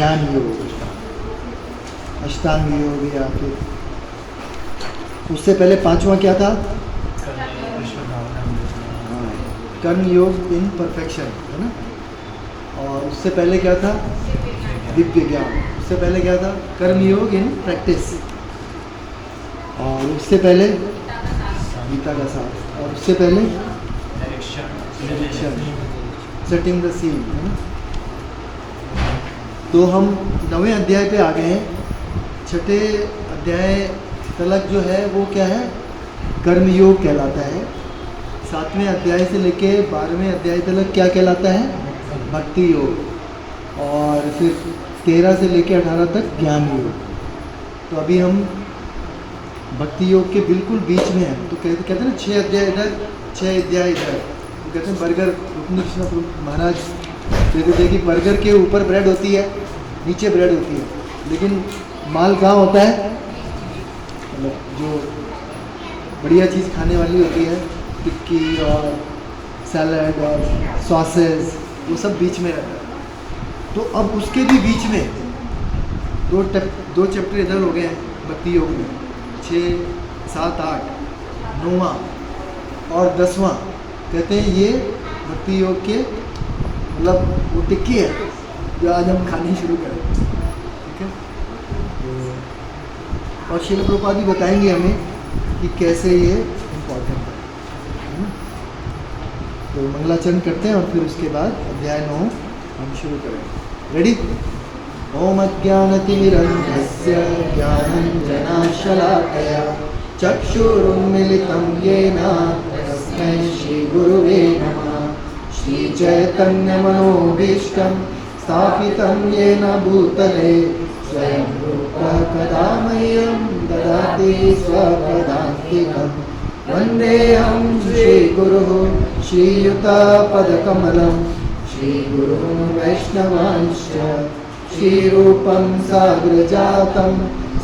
ध्यान योग, अष्टांग योग या फिर उससे पहले पांचवा क्या था? कर्म योग इन परफेक्शन, है ना। और उससे पहले क्या था? दिव्य ज्ञान। उससे पहले क्या था? कर्म योग इन प्रैक्टिस। और उससे पहले गीता का साथ। और उससे पहले सेटिंग द सीन, है ना। तो हम 9वें अध्याय पे आ गए हैं। 6ठे अध्याय तलक जो है वो क्या है? कर्म योग कहलाता है। 7वें अध्याय से लेके 12वें अध्याय तक क्या कहलाता है? भक्ति योग। और फिर 13 से लेके 18 तक ज्ञान योग। तो अभी हम भक्ति योग के बिल्कुल बीच में हैं। तो कहते हैं ना 6 अध्याय इधर 6 अध्याय इधर। तो कहते हैं बर्गर, रुक्मिणी कृष्ण महाराज कहते थे कि बर्गर के ऊपर ब्रेड होती है, नीचे ब्रेड होती है, लेकिन माल कहाँ होता है? मतलब जो बढ़िया चीज़ खाने वाली होती है, टिक्की और सैलड और सॉसेस, वो सब बीच में रहता है। तो अब उसके भी बीच में दो चैप्टर इधर हो गए हैं भक्ति योग में। 6, 7, 8, 9वां और 10वां कहते हैं ये भक्ति योग के मतलब वो टिक्की है जो आज हम खानी शुरू करें, ठीक है। और श्रील प्रभुपाद भी बताएंगे हमें कि कैसे ये इम्पोर्टेंट है। तो मंगलाचरण करते हैं और फिर उसके बाद अध्याय 9 हम शुरू करेंगे। रेडी? ओम अज्ञानतिमिरन्धस्य ज्ञानञ्जनशलाकया चक्षुरुन्मिलितं येन तस्मै श्रीगुरुवे नमः। श्रीचैतन्यमनोभीष्टं स्थापितं येन भूतले स्वयं रूपः कदा मह्यं ददाति स्वपदान्तिकम्। वन्देऽहं श्रीगुरुः श्रीयुतपदकमलं श्रीगुरुं वैष्णवांश्च श्रीरूपं साग्रजातं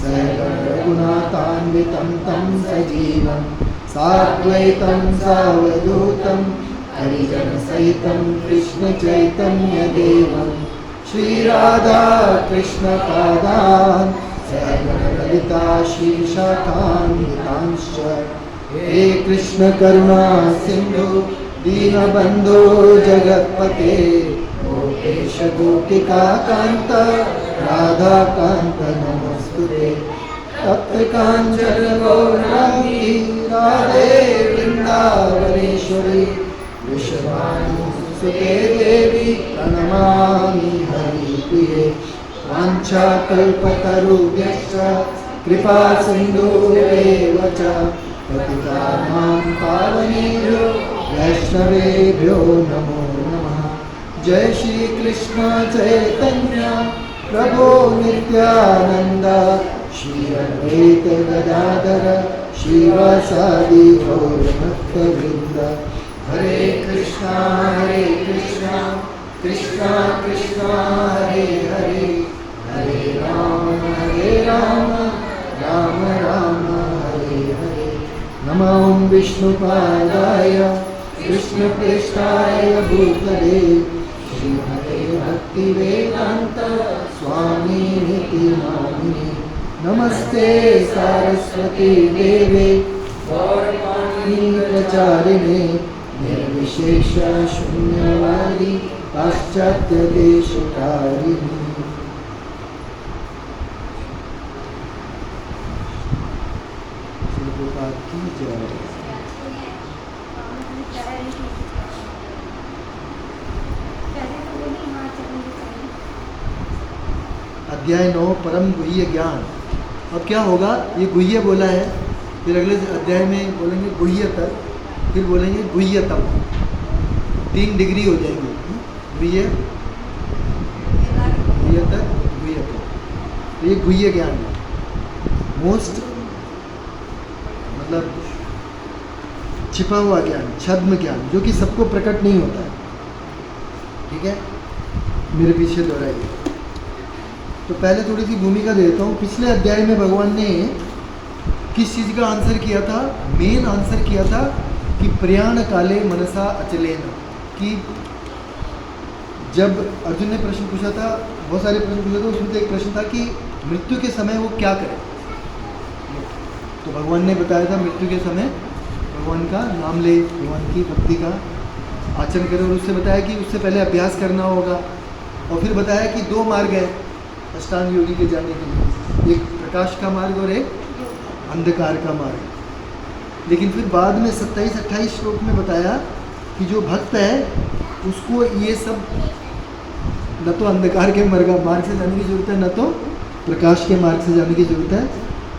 सहगणरघुनाथान्वितं तं सजीवं साद्वैतं सावधूतं हरिजनसहितं कृष्णचैतन्यदेवं श्रीराधा कृष्णपादान् सहगणललिता श्रीशाखान्वितांश्च। हे कृष्ण करुणा सिंधु दीनबंधो जगत्पते गोपेश गोपिका कांत राधा कांत नमोस्तुते। तप्त कांचन गौरांगी राधे वृंदावनेश्वरी विश्वानुसुते देवी प्रणमामि हरिप्रिये। वाञ्छाकल्पतरुभ्यश्च कृपा सिन्धुभ्येव च पतितानां पावनेभ्यो वैष्णवेभ्यो नमो नमः। जय श्री कृष्ण चैतन्य प्रभो नित्यानंद श्री अद्वैत गदाधर श्रीवासादि गौरभक्तवृंद। हरे कृष्णा कृष्णा कृष्णा हरे हरे, हरे राम राम राम हरे हरे। नमो विष्णुपादाय कृष्णप्रेष्ठाय भूतले श्रीमते भक्तिवेदांत स्वामिनिति नामिने। नमस्ते सारस्वती देवे गौरवाणी प्रचारिणे निर्विशेष शून्यवादी पाश्चात्य देशकारिणी। अध्याय 9 परम गुह्य ज्ञान। अब क्या होगा? ये गुह्य बोला है, फिर अगले अध्याय में बोलेंगे गुह्यतर, फिर बोलेंगे गुह्यतम। 3 डिग्री हो जाएंगे, गुह्य गुह्यतर गुह्यतम। तो ये गुह्य ज्ञान है, मोस्ट मतलब छिपा हुआ ज्ञान, छद्म ज्ञान, जो कि सबको प्रकट नहीं होता है। ठीक है, मेरे पीछे दोहराइए। तो पहले थोड़ी सी भूमिका देता हूँ। पिछले अध्याय में भगवान ने किस चीज़ का आंसर किया था? मेन आंसर किया था कि प्रयाण काले मनसा अचलेन, कि जब अर्जुन ने प्रश्न पूछा था, बहुत सारे प्रश्न पूछा था, उसमें से एक प्रश्न था कि मृत्यु के समय वो क्या करे। तो भगवान ने बताया था मृत्यु के समय भगवान का नाम ले, भगवान की भक्ति का आचरण करे, और उससे बताया कि उससे पहले अभ्यास करना होगा। और फिर बताया कि दो मार्ग हैं अष्टांग योगी के जाने के लिए, एक प्रकाश का मार्ग और एक अंधकार का मार्ग। लेकिन फिर बाद में 27-28 श्लोक में बताया कि जो भक्त है उसको ये सब न तो अंधकार के मार्ग से जाने की ज़रूरत है, न तो प्रकाश के मार्ग से जाने की ज़रूरत है।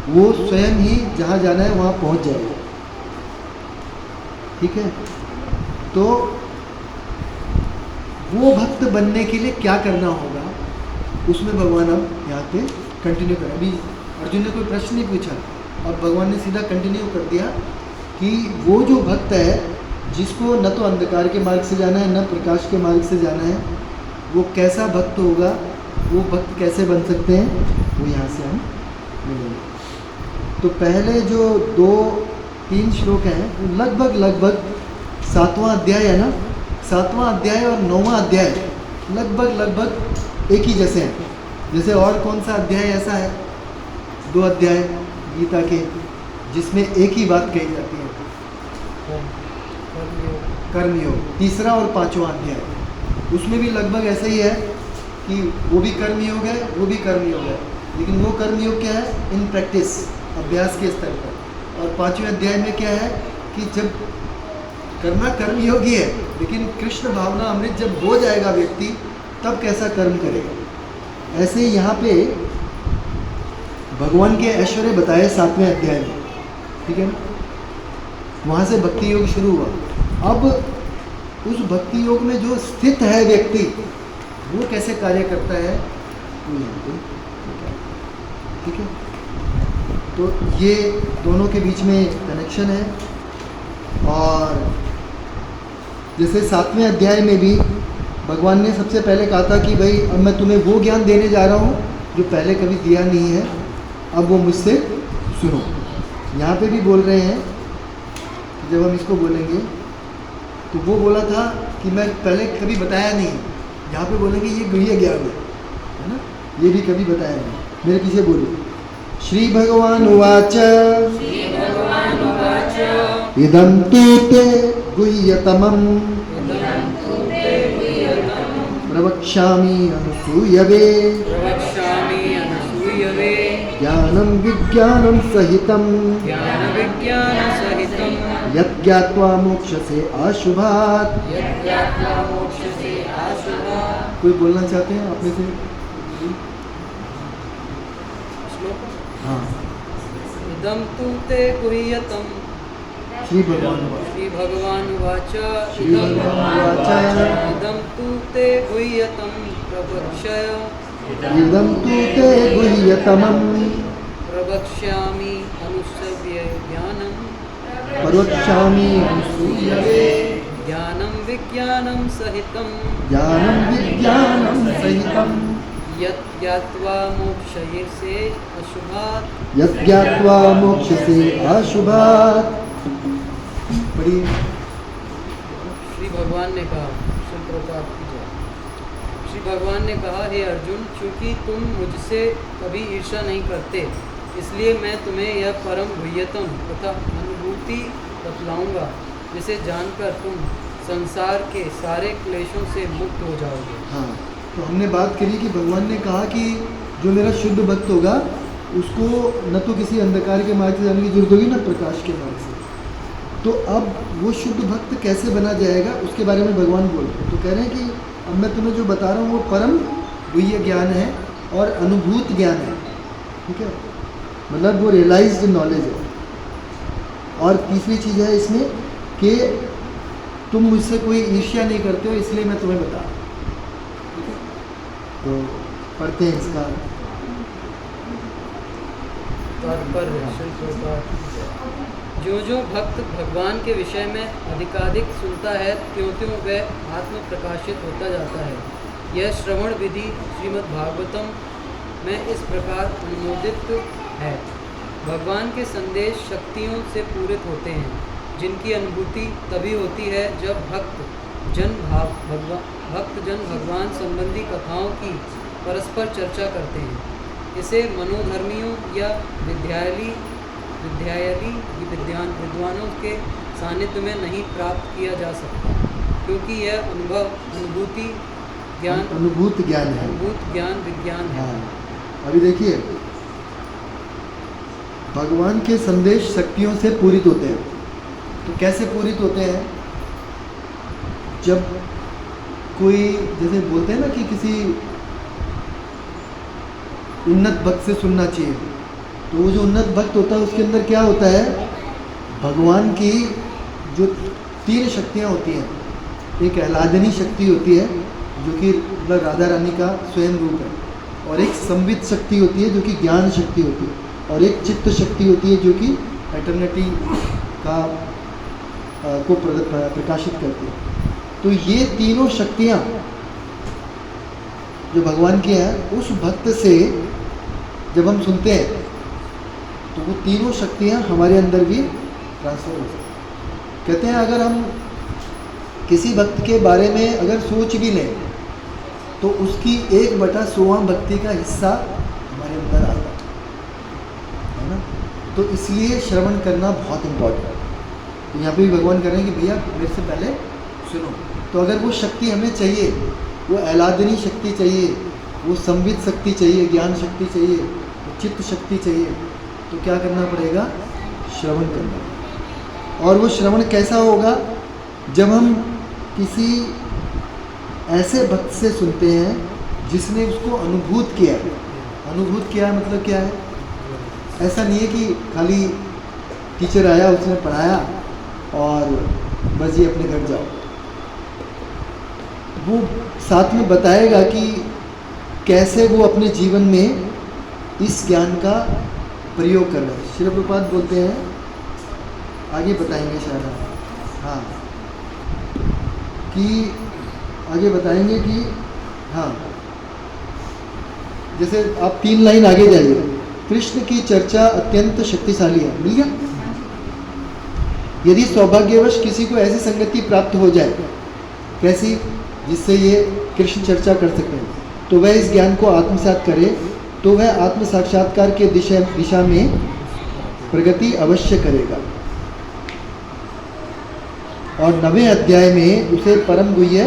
वो स्वयं ही जहाँ जाना है वहाँ पहुँच जाएगा। ठीक है, तो वो भक्त बनने के लिए क्या करना होगा, उसमें भगवान अब यहाँ पे कंटिन्यू करें। अभी अर्जुन ने कोई प्रश्न नहीं पूछा, अब भगवान ने सीधा कंटिन्यू कर दिया कि वो जो भक्त है जिसको न तो अंधकार के मार्ग से जाना है, न प्रकाश के मार्ग से जाना है, वो कैसा भक्त होगा, वो भक्त कैसे बन सकते हैं, वो यहाँ से हम मिलेंगे। तो पहले जो 2-3 श्लोक हैं वो लगभग 7वां अध्याय है ना, 7वां अध्याय और 9वां अध्याय लगभग एक ही जैसे हैं। जैसे और कौन सा अध्याय ऐसा है, 2 अध्याय गीता के जिसमें एक ही बात कही जाती है, कर्मयोग। तीसरा और 5वां अध्याय उसमें भी लगभग ऐसा ही है कि वो भी कर्मयोग है, वो भी कर्मयोग है, लेकिन वो कर्मयोग क्या है, इन प्रैक्टिस, अभ्यास के स्तर पर। और 5वें अध्याय में क्या है कि जब करना कर्मयोग ही है, लेकिन कृष्ण भावना अमृत जब हो जाएगा व्यक्ति, तब कैसा कर्म करेगा। ऐसे यहाँ पे भगवान के ऐश्वर्य बताए 7वें अध्याय में, ठीक है ना, वहाँ से भक्ति योग शुरू हुआ। अब उस भक्ति योग में जो स्थित है व्यक्ति, वो कैसे कार्य करता है, वो यहाँ पे ठीक है। तो ये दोनों के बीच में कनेक्शन है। और जैसे 7वें अध्याय में भी भगवान ने सबसे पहले कहा था कि भाई अब मैं तुम्हें वो ज्ञान देने जा रहा हूँ जो पहले कभी दिया नहीं है, अब वो मुझसे सुनो। यहाँ पे भी बोल रहे हैं, जब हम इसको बोलेंगे तो वो बोला था कि मैं पहले कभी बताया नहीं, यहाँ पे बोलेंगे ये गुह्य ज्ञान है ना, ये भी कभी बताया नहीं। मेरे पीछे बोलो, श्री भगवान उवाच इदं तु ते गुह्यतमं प्रवक्ष्यामि अनसूयवे ज्ञानं विज्ञानं सहितं यत् ज्ञात्वा मोक्षसे अशुभात्। कोई बोलना चाहते हैं आप में से? हाँ। इदं तु ते गुह्यतम श्री भगवान उवाच इदं तु ते गुह्यतम प्रवक्ष्यामि अनुसव्य ज्ञानं विज्ञानं सहितं यत् ज्ञात्वा मोक्षसे अशुभात्। बड़ी श्री भगवान ने कहा, श्री भगवान ने कहा, हे अर्जुन, क्योंकि तुम मुझसे कभी ईर्ष्या नहीं करते, इसलिए मैं तुम्हें यह परम गुह्यतम तथा अनुभूति बतलाऊंगा, जिसे जानकर तुम संसार के सारे क्लेशों से मुक्त हो जाओगे। हाँ, तो हमने बात करी कि भगवान ने कहा कि जो मेरा शुद्ध भक्त होगा उसको न तो किसी अंधकार के मार्ग से जाने की जरूरत होगी, न प्रकाश के मार्ग से। तो अब वो शुद्ध भक्त कैसे बना जाएगा उसके बारे में भगवान बोल रहे हैं। तो कह रहे हैं कि अब मैं तुम्हें जो बता रहा हूँ वो परम गुह्य ज्ञान है और अनुभूत ज्ञान है, ठीक है, मतलब वो रियलाइज्ड नॉलेज है। और तीसरी चीज़ है इसमें कि तुम मुझसे कोई ईर्ष्या नहीं करते हो, इसलिए मैं तुम्हें बता रहा हूँ, ठीक है। तो पढ़ते हैं इसका जो जो भक्त भगवान के विषय में अधिकाधिक सुनता है, त्यों त्यों वह आत्म प्रकाशित होता जाता है। यह श्रवण विधि श्रीमद् भागवतम में इस प्रकार अनुमोदित है। भगवान के संदेश शक्तियों से पूरित होते हैं, जिनकी अनुभूति तभी होती है जब भक्त भक्तजन भगवान संबंधी कथाओं की परस्पर चर्चा करते हैं। इसे मनोधर्मियों या विद्वानों के सानिध्य में नहीं प्राप्त किया जा सकता, क्योंकि यह अनुभूत ज्ञान विज्ञान है। हाँ, अभी देखिए, भगवान के संदेश शक्तियों से पूरित होते हैं। तो कैसे पूरित होते हैं? जब कोई, जैसे बोलते हैं ना कि किसी उन्नत भक्त से सुनना चाहिए, तो वो जो उन्नत भक्त होता है उसके अंदर क्या होता है? भगवान की जो 3 शक्तियाँ होती हैं, एक आह्लादनी शक्ति होती है जो कि मतलब राधा रानी का स्वयं रूप है, और एक संवित शक्ति होती है जो कि ज्ञान शक्ति होती है, और एक चित्त शक्ति होती है जो कि एटर्निटी का को प्रकाशित करती है। तो ये तीनों शक्तियाँ जो भगवान की हैं, उस भक्त से जब हम सुनते हैं तो वो तीनों शक्तियाँ हमारे अंदर भी ट्रांसफर हो सकती हैं। कहते हैं अगर हम किसी भक्त के बारे में अगर सोच भी लें तो उसकी 1/16 भक्ति का हिस्सा हमारे अंदर आता है ना। तो इसलिए श्रवण करना बहुत इम्पोर्टेंट है। तो यहाँ पे भी भगवान कह रहे हैं कि भैया मेरे से पहले सुनो। तो अगर वो शक्ति हमें चाहिए, वो आह्लादनी शक्ति चाहिए, वो संवित शक्ति चाहिए, ज्ञान शक्ति चाहिए, वो चित्त शक्ति चाहिए, तो क्या करना पड़ेगा? श्रवण करना। और वो श्रवण कैसा होगा? जब हम किसी ऐसे भक्त से सुनते हैं जिसने उसको अनुभूत किया है। अनुभूत किया मतलब क्या है? ऐसा नहीं है कि खाली टीचर आया, उसने पढ़ाया और बस ये अपने घर जाओ। वो साथ में बताएगा कि कैसे वो अपने जीवन में इस ज्ञान का प्रयोग कर रहे हैं। श्रील प्रभुपाद बोलते हैं, आगे बताएंगे शायद, हाँ, कि आगे बताएंगे कि हाँ, जैसे आप 3 लाइन आगे जाइए, कृष्ण की चर्चा अत्यंत शक्तिशाली है। मिल गया? यदि सौभाग्यवश किसी को ऐसी संगति प्राप्त हो जाए, कैसी? जिससे ये कृष्ण चर्चा कर सकें, तो वह इस ज्ञान को आत्मसात करे, तो वह आत्म साक्षात्कार के दिशा में प्रगति अवश्य करेगा। और 9वें अध्याय में उसे परम गुह्य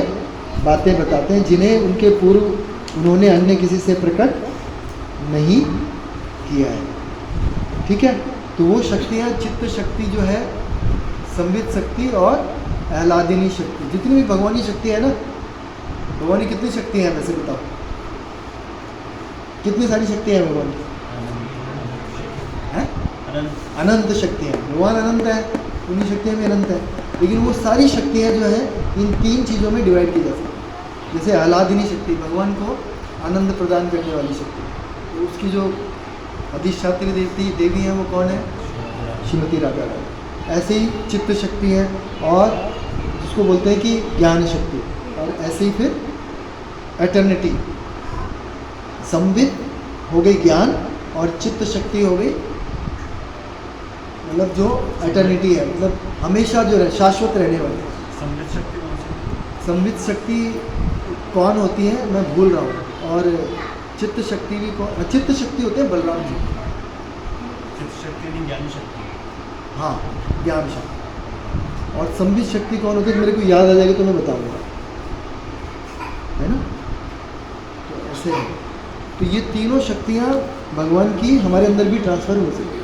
बातें बताते हैं जिन्हें उनके पूर्व उन्होंने अन्य किसी से प्रकट नहीं किया है। ठीक है? तो वो शक्तियाँ, चित्त शक्ति जो है, संवित शक्ति और आह्लादिनी शक्ति, जितनी भी भगवानी शक्ति है ना, भगवान की कितनी शक्ति है वैसे बताओ? कितनी सारी शक्तियाँ हैं भगवान की? अनंत शक्तियाँ। भगवान अनंत है, उन्हीं शक्तियाँ में अनंत है, लेकिन वो सारी शक्तियाँ जो है इन 3 चीज़ों में डिवाइड की जा सकती है। जैसे आह्लादिनी शक्ति, भगवान को आनंद प्रदान करने वाली शक्ति, तो उसकी जो अधिष्ठात्री देवी हैं वो कौन है? श्रीमती राधा रानी। ऐसे ही चित्त शक्ति है, और जिसको बोलते हैं कि ज्ञान शक्ति, और ऐसे ही फिर एटर्निटी, संवित हो गई ज्ञान, और चित्त शक्ति हो गई मतलब जो एटर्निटी है, मतलब हमेशा जो रहे, शाश्वत रहने वाली। संवित शक्ति कौन होती है मैं भूल रहा हूँ, और चित्त शक्ति भी कौन? चित्त शक्ति होते हैं बलराम जी। चित्त शक्ति नहीं, ज्ञान शक्ति। हाँ, ज्ञान शक्ति। और संवित शक्ति कौन होती है? मेरे को याद आ जाएगा तो मैं बताऊंगा, है ना? तो ऐसे है। तो ये तीनों शक्तियाँ भगवान की हमारे अंदर भी ट्रांसफर हो सकती है।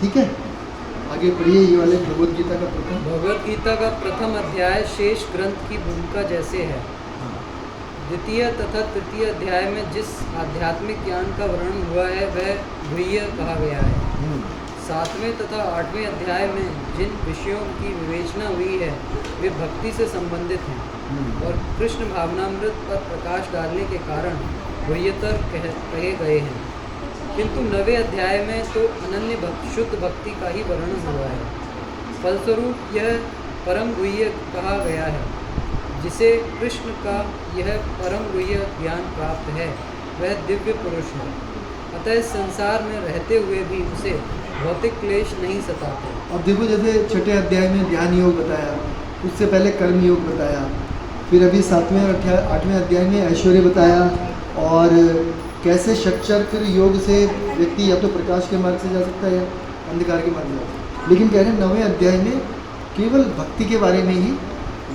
ठीक है, आगे पढ़िए ये वाले भगवद गीता का प्रथम। भगवद गीता का प्रथम अध्याय शेष ग्रंथ की भूमिका जैसे है। द्वितीय तथा तृतीय अध्याय में जिस आध्यात्मिक ज्ञान का वर्णन हुआ है वह गुह्य कहा गया है। 7वें तथा 8वें अध्याय में जिन विषयों की विवेचना हुई है वे भक्ति से संबंधित हैं और कृष्ण भावनामृत पर प्रकाश डालने के कारण गुह्यतर कहे गए हैं, किंतु 9वें अध्याय में तो अनन्य शुद्ध भक्ति का ही वर्णन हुआ है। फलस्वरूप यह परम गुह्य कहा गया है। जिसे कृष्ण का यह परम गुह्य ज्ञान प्राप्त है वह दिव्य पुरुष है। अतः संसार में रहते हुए भी उसे भौतिक क्लेश नहीं सताते। अब देखो जैसे छठे अध्याय में ध्यान योग बताया, उससे पहले कर्म योग बताया, फिर अभी 7वें और 8वें अध्याय में ऐश्वर्य बताया, और कैसे षटचक्र योग से व्यक्ति या तो प्रकाश के मार्ग से जा सकता है या अंधकार के मार्ग से जा सकता है। लेकिन कह रहे हैं 9वें अध्याय में केवल भक्ति के बारे में ही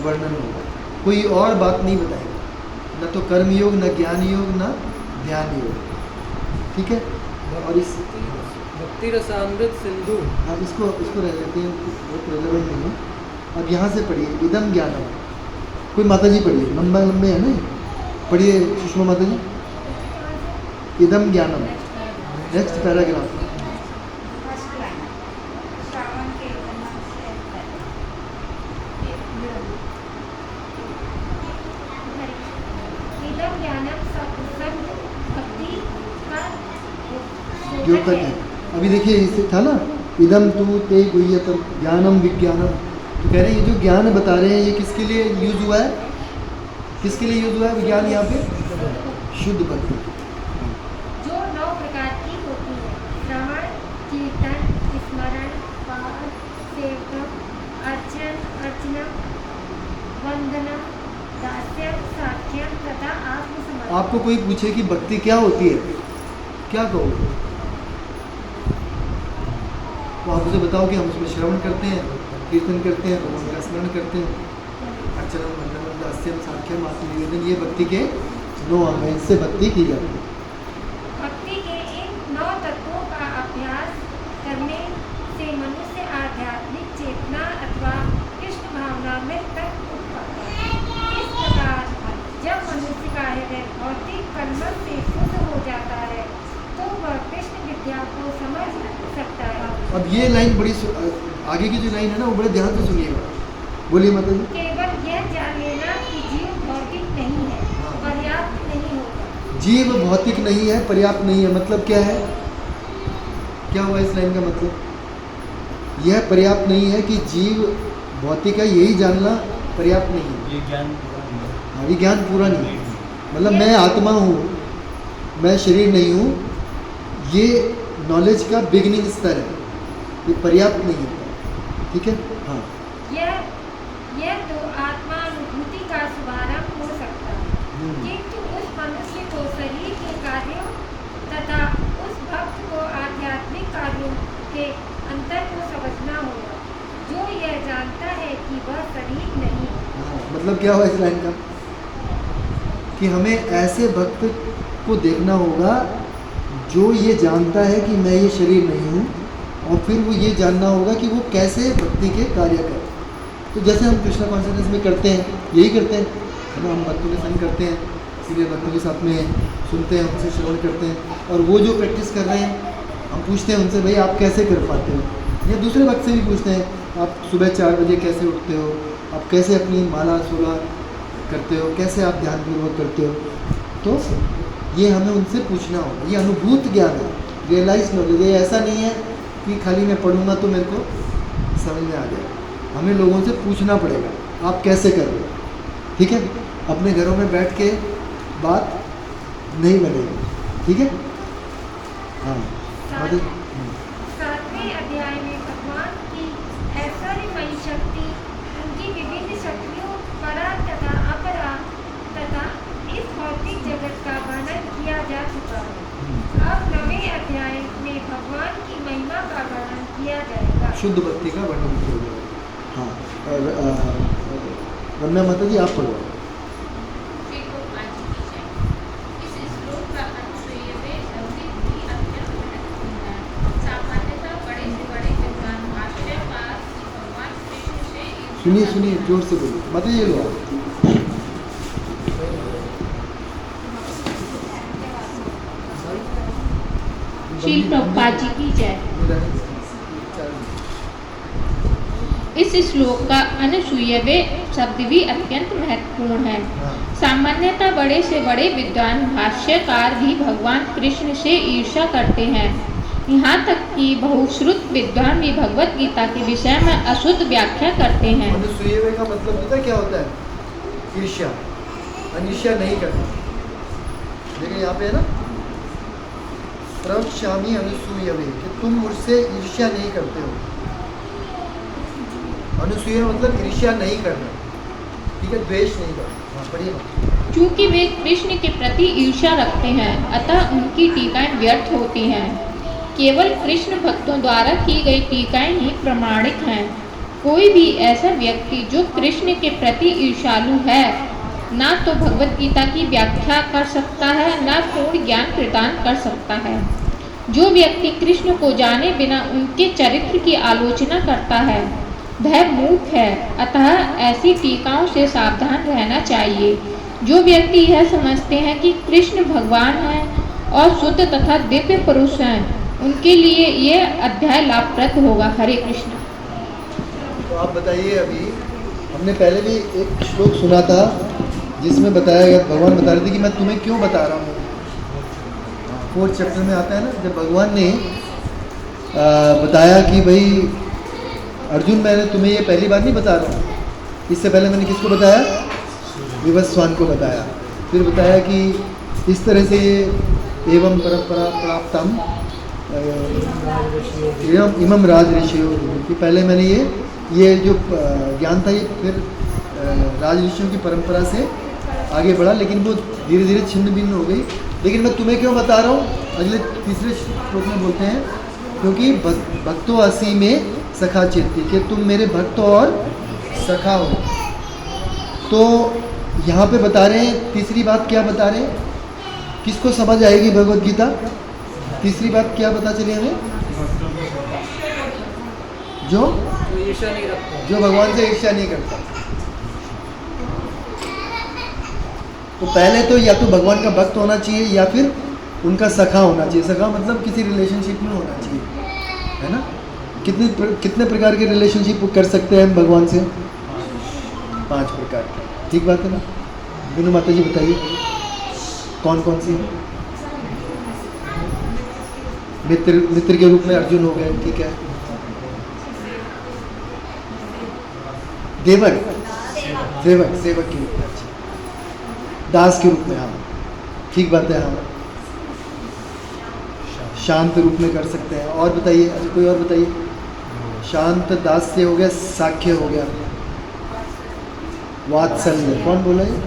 वर्णन होगा, कोई और बात नहीं बताएगा, न तो कर्म योग, न ज्ञान योग, न ध्यान योग। ठीक है, और इस भक्ति रसामृत सिंधु। हाँ, इसको रह लेते हैं, बहुत रेलेवेंट नहीं है। अब यहाँ से पढ़िए, इदम ज्ञानम। कोई माता जी पढ़िए, लंबे लंबे है ना, पढ़िए सुषमा माता जी। इदम ज्ञानम, नेक्स्ट पैराग्राफ। योग तक है। अभी देखिए इससे था ना, इदम तू ते गुह्यतम ज्ञानम विज्ञानम, तो कह रहे हैं ये जो ज्ञान बता रहे हैं ये किसके लिए यूज हुआ है, किसके लिए यूज हुआ है विज्ञान यहाँ पे? शुद्ध भक्ति। जो 9 प्रकार की होती है, श्रवण, कीर्तन, स्मरण, पाठ, सेवक, अर्चना, वंदना, दास्य, साख्य तथा आत्मसमर्पण। आपको कोई पूछे कि भक्ति क्या होती है, क्या कहोगे? तो आप उसे बताओ कि हम उसमें श्रवण करते हैं, कीर्तन करते हैं, भगवान का स्मरण करते हैं, अर्चना, वंदना, दास्यम, साख्यम, आत्मनिवेदन, ये भक्ति के 9 अंग हैं, इससे भक्ति की जाती है। भक्ति के इन 9 तत्वों का अभ्यास करने से मनुष्य आध्यात्मिक चेतना अथवा कृष्ण भावना में तक उठ पाता है। इस प्रकार जब मनुष्य का हृदय भौतिक कर्म से शुद्ध हो जाता है तो वह कृष्ण विद्या को समझ सकता है। अब ये लाइन बड़ी आगे की जो लाइन है ना, वो बड़े ध्यान से सुनिएगा। बोलिए माता जी। केवल यह जान लेना कि जीव भौतिक नहीं है, हाँ। पर्याप्त नहीं होगा। जीव भौतिक नहीं है, पर्याप्त नहीं है, मतलब क्या है, क्या हुआ इस लाइन का मतलब? यह पर्याप्त नहीं है कि जीव भौतिक है, यही जानना पर्याप्त नहीं है। ये ज्ञान पूरा नहीं है। हाँ, ये ज्ञान पूरा नहीं है, मतलब मैं आत्मा हूँ, मैं शरीर नहीं हूँ, ये नॉलेज का बिगिनिंग स्तर है, ये पर्याप्त नहीं है। ठीक है, हाँ। यह तो आत्मानुभूति का शुभारंभ हो सकता है, किंतु उस मनुष्य को शरीर के कार्यों तथा उस भक्त को आध्यात्मिक कार्यों के अंतर को समझना होगा, जो यह जानता है कि वह शरीर नहीं है। हाँ, मतलब क्या हुआ इस लाइन का, कि हमें ऐसे भक्त को देखना होगा जो ये जानता है कि मैं ये शरीर नहीं हूँ, और फिर वो ये जानना होगा कि वो कैसे भक्ति के कार्य करें। तो जैसे हम कृष्णा कॉन्शियसनेस में करते हैं, यही करते हैं, है ना, हम भक्तों के संग करते हैं, इसीलिए भक्तों के साथ में सुनते हैं, उनसे श्रवण करते हैं, और वो जो प्रैक्टिस कर रहे हैं हम पूछते हैं उनसे, भाई आप कैसे कर पाते हो, या दूसरे भक्त से भी पूछते हैं, आप सुबह 4 बजे कैसे उठते हो, आप कैसे अपनी माला सोला करते हो, कैसे आप ध्यानपूर्वक करते हो। तो ये हमें उनसे पूछना होगा, ये अनुभूत ज्ञान है, रियलाइज नॉलेज। ये ऐसा नहीं है कि खाली मैं पढ़ूंगा तो मेरे को समझ में आ जाएगा, हमें लोगों से पूछना पड़ेगा आप कैसे कर रहे हो। ठीक है, अपने घरों में बैठ के बात नहीं बनेगी। ठीक है, हाँ। 7वें अध्याय में भगवान की ऐश्वर्यमयी शक्ति, उनकी विभिन्न शक्तियों, परा तथा अपरा तथा इस भौतिक जगत का वर्णन किया जा चुका है। अब 9वें अध्याय में भगवान की महिमा का वर्णन किया जाएगा। शुद्ध भक्ति का वर्णन किया जाएगा। हाँ, रम्या माता जी आप पढ़ो। सुनिए सुनिए, जोर से बोलिए माता जी। लो श्री प्रभुपाद जी की जय। इस श्लोक का अनुसूयवे शब्द भी अत्यंत महत्वपूर्ण है। सामान्यतः बड़े से बड़े विद्वान भाष्यकार भी भगवान कृष्ण से ईर्ष्या करते हैं। यहाँ तक कि बहुश्रुत विद्वान भी भगवत गीता के विषय में अशुद्ध व्याख्या करते हैं। अनुसूयवे का मतलब पता क्या होता है? ईर्ष्या, अनिर्ष्या नहीं करना। देखिए यहाँ पे है ना, प्रवक्ष्यामि अनुसूयवे, कि तुम मुझसे ईर्ष्या नहीं करते हो। अनुसूया मतलब ईर्ष्या नहीं करना, ठीक है, द्वेष नहीं करना। हाँ, पढ़िए। चूंकि वे कृष्ण के प्रति ईर्ष्या रखते हैं, अतः उनकी टीकाएं व्यर्थ होती हैं। केवल कृष्ण भक्तों द्वारा की गई टीकाएं ही प्रमाणिक हैं। कोई भी ऐसा व्यक्ति जो कृष्ण के प्रति ईर्ष्यालु है, ना तो भगवत गीता की व्याख्या कर सकता है, ना पूर्ण ज्ञान प्रदान कर सकता है। जो व्यक्ति कृष्ण को जाने बिना उनके चरित्र की आलोचना करता है, वह मूर्ख है। अतः ऐसी टीकाओं से सावधान रहना चाहिए। जो व्यक्ति यह समझते हैं कि कृष्ण भगवान हैं और शुद्ध तथा दिव्य पुरुष हैं, उनके लिए यह अध्याय लाभप्रद होगा। हरे कृष्ण। तो आप बताइए, अभी हमने पहले भी एक श्लोक सुना था जिसमें बताया गया, भगवान बता रहे थे कि मैं तुम्हें क्यों बता रहा हूँ। 4th चैप्टर में आता है ना, जब भगवान ने बताया कि भाई अर्जुन, मैंने तुम्हें ये पहली बार नहीं बता रहा हूँ, इससे पहले मैंने किसको बताया? विवस्वान को बताया। फिर बताया कि इस तरह से ये एवं परंपरा प्राप्तम इमम राज ऋषियों, कि पहले मैंने ये जो ज्ञान था, ये फिर राज ऋषियों की परंपरा से आगे बढ़ा, लेकिन वो धीरे धीरे छिन्न भिन्न हो गई। लेकिन मैं तुम्हें क्यों बता रहा हूँ? अगले तीसरे श्लोक में बोलते हैं, क्योंकि भक्तो असी में सखा चित्ती, कि तुम मेरे भक्त और सखा हो। तो यहाँ पे बता रहे हैं, तीसरी बात क्या बता रहे हैं? किसको समझ आएगी भगवत गीता? तीसरी बात क्या पता चली हमें? जो ईर्ष्या नहीं रखता, जो भगवान से ईर्ष्या नहीं करता। तो पहले तो या तो भगवान का भक्त होना चाहिए या फिर उनका सखा होना चाहिए। सखा मतलब किसी रिलेशनशिप में होना चाहिए, है ना? कितने प्रकार के रिलेशनशिप कर सकते हैं हम भगवान से? 5 प्रकार के। ठीक बात है ना? बिनु माता जी बताइए कौन कौन सी है? मित्र के रूप में अर्जुन हो गए, ठीक है। सेवक के रूप में, अच्छा। दास के रूप में, हाँ ठीक बात है, हाँ। शांत रूप में कर सकते हैं। और बताइए, अच्छा कोई और बताइए। शांत दास से हो गया, साख्य हो गया, वात्सल्य, कौन बोला है?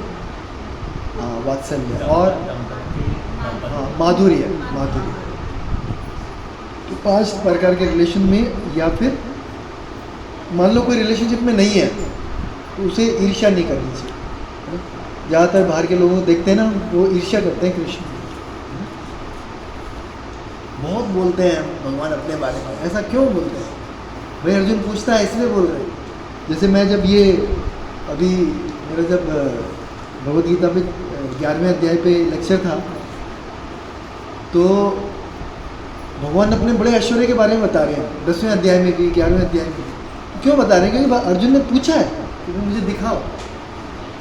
हाँ वात्सल्य, और हाँ माधुर्य। तो 5 प्रकार के रिलेशन में, या फिर मान लो कोई रिलेशनशिप में नहीं है तो उसे ईर्ष्या नहीं करनी चाहिए। ज़्यादातर बाहर के लोगों को देखते हैं ना, वो ईर्ष्या करते हैं कृष्ण, बहुत बोलते हैं भगवान अपने बारे में। ऐसा क्यों बोलते हैं भाई? अर्जुन पूछता है इसलिए बोल रहे हैं। जैसे मैं जब ये अभी मेरा जब भगवद गीता पे 11वें अध्याय पे लेक्चर था, तो भगवान अपने बड़े ऐश्वर्य के बारे में बता रहे हैं। 10वें अध्याय में भी, 11वें अध्याय में भी। क्यों बता रहे हैं? क्योंकि अर्जुन ने पूछा है कि मुझे दिखाओ।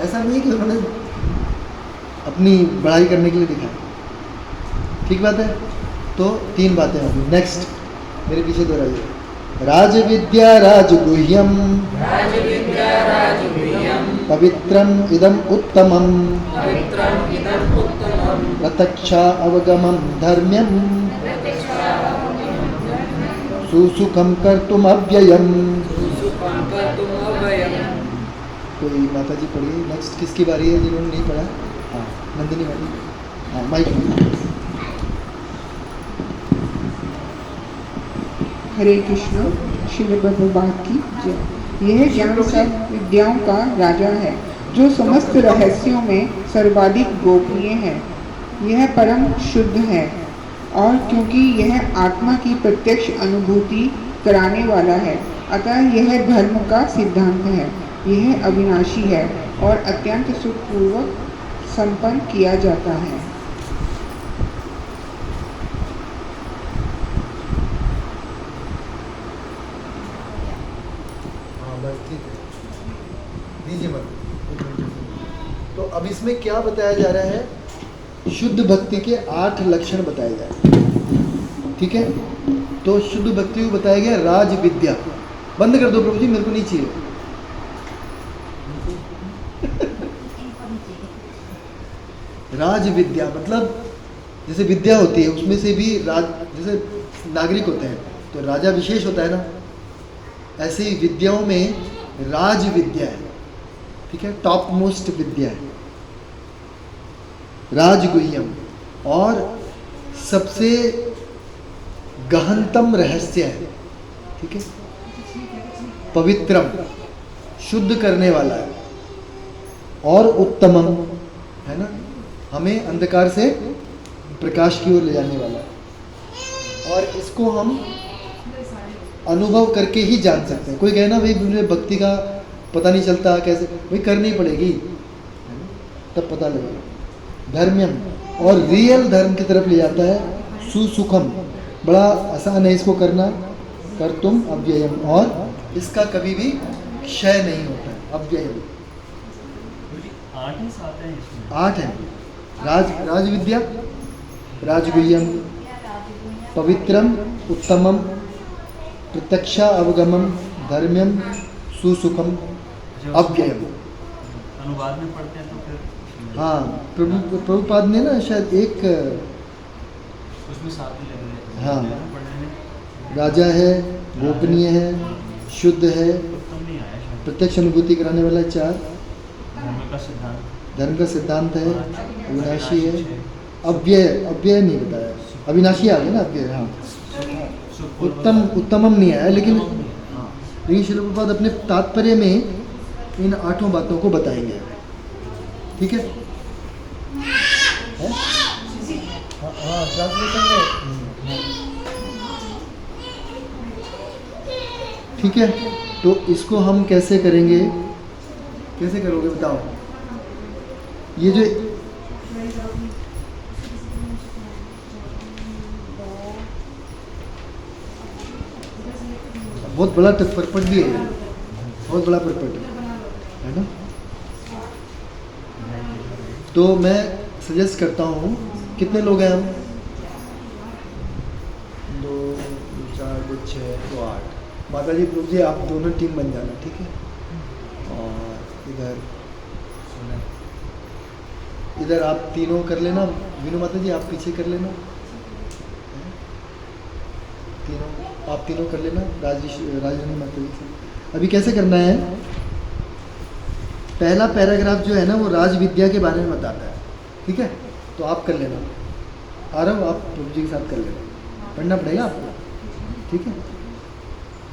ऐसा नहीं है कि उन्होंने अपनी बड़ाई करने के लिए दिखाया। ठीक बात है। तो 3 बातें होंगी। नेक्स्ट मेरे पीछे दोहराइए। राज विद्या राजगुह्यम पवित्रम इदम उत्तमम प्रत्यक्षा अवगमम धर्म्यम सुसुखम कर्तुम अव्ययम। कोई माता जी पढ़िए। नेक्स्ट किसकी बारी है जिन्होंने नहीं पढ़ा? हाँ नंदिनी वाली, हाँ माइक। हरे कृष्ण। श्री भगवान की जय। यह ज्ञान सब विद्याओं का राजा है, जो समस्त रहस्यों में सर्वाधिक गोपनीय है। यह परम शुद्ध है, और क्योंकि यह आत्मा की प्रत्यक्ष अनुभूति कराने वाला है, अतः यह धर्म का सिद्धांत है। यह अविनाशी है और अत्यंत सुखपूर्वक संपन्न किया जाता है। दीजिए मत। तो अब इसमें क्या बताया जा रहा है? शुद्ध भक्ति के 8 लक्षण बताए जा रहे हैं। ठीक है। तो शुद्ध भक्ति को बताया गया राज विद्या। बंद कर दो प्रभु जी, मेरे को नहीं चाहिए। राज विद्या मतलब जैसे विद्या होती है, उसमें से भी राज, जैसे नागरिक होते हैं तो राजा विशेष होता है ना, ऐसे ही विद्याओं में राज विद्या है, ठीक है, टॉप मोस्ट विद्या है, राजगुह्यम, और सबसे गहनतम रहस्य है, ठीक है, पवित्रम, शुद्ध करने वाला है, और उत्तमम है ना, हमें अंधकार से प्रकाश की ओर ले जाने वाला है। और इसको हम अनुभव करके ही जान सकते हैं। कोई कहे ना भाई मुझे भक्ति का पता नहीं चलता कैसे, भाई करनी पड़ेगी, है ना, तब पता लगेगा। धर्म्यम, और रियल धर्म की तरफ ले जाता है। सुसुखम, बड़ा आसान है इसको करना। कर तुम अव्ययम, और इसका कभी भी क्षय नहीं होता है। अव्ययम 8 ही 7 हैं इसमें। 8 है। राज विद्या, राजगुह्यम, पवित्रम, उत्तमम, प्रत्यक्षा अवगमम, धर्म्यम, सुसुखम, अव्ययम। अनुवाद में पढ़ते हैं तो फिर हाँ, प्रभुपाद ने ना शायद एक उसमें 7 ही लग रहे हैं। हाँ। पढ़ने में राजा है, गोपनीय है, शुद्ध है, उत्तम नहीं आया शायद। प्रत्यक्ष अनुभूति कराने वाला 4, धर्म का सिद्धांत, धर्म का सिद्धांत है, अविनाशी है, अव्यय, अव्यय नहीं बताया, अविनाशी आ गया ना अव्यय। हाँ, उत्तमम नहीं आया, लेकिन श्रील प्रभुपाद अपने तात्पर्य में इन 8 बातों को बताएंगे, ठीक है? हाँ, ट्रांसलेशन में, ठीक है। तो इसको हम कैसे करेंगे, कैसे करोगे बताओ? ये जो बहुत बड़ा परपट भी है, बहुत बड़ा परपट है ना। तो मैं सजेस्ट करता हूँ, कितने लोग हैं हम? 2, 4, 6, 8। माता जी, प्रभु जी, आप दोनों टीम बन जाना, ठीक है? और इधर आप तीनों कर लेना। विनु माता जी आप पीछे कर लेना, तीनों आप तीनों कर लेना। राजरानी माता जी से अभी कैसे करना है? पहला पैराग्राफ जो है ना वो राज विद्या के बारे में बताता है, ठीक है? तो आप कर लेना। आरव आप प्रभु जी के साथ कर लेना, पढ़ना पड़ेगा आपको, ठीक है?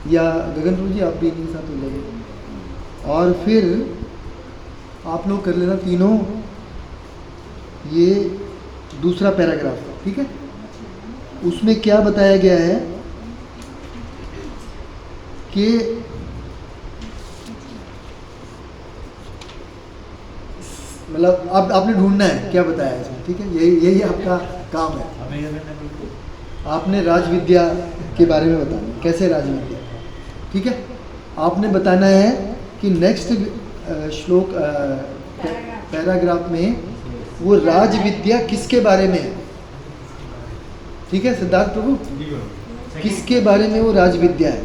या गगन प्रभु जी आप भी इनके साथ हो जाइए। और फिर आप लोग कर लेना तीनों ये दूसरा पैराग्राफ, ठीक है? उसमें क्या बताया गया है कि मतलब अब आपने ढूंढना है क्या बताया है इसमें, ठीक है? यही आपका काम है। हमें ये करना बिल्कुल। आपने राज विद्या के बारे में बताना, कैसे राज विद्या, ठीक है? आपने बताना है कि नेक्स्ट श्लोक पैराग्राफ में वो राज विद्या किसके बारे में है, ठीक है सिद्धार्थ प्रभु? किसके बारे में वो राज विद्या है?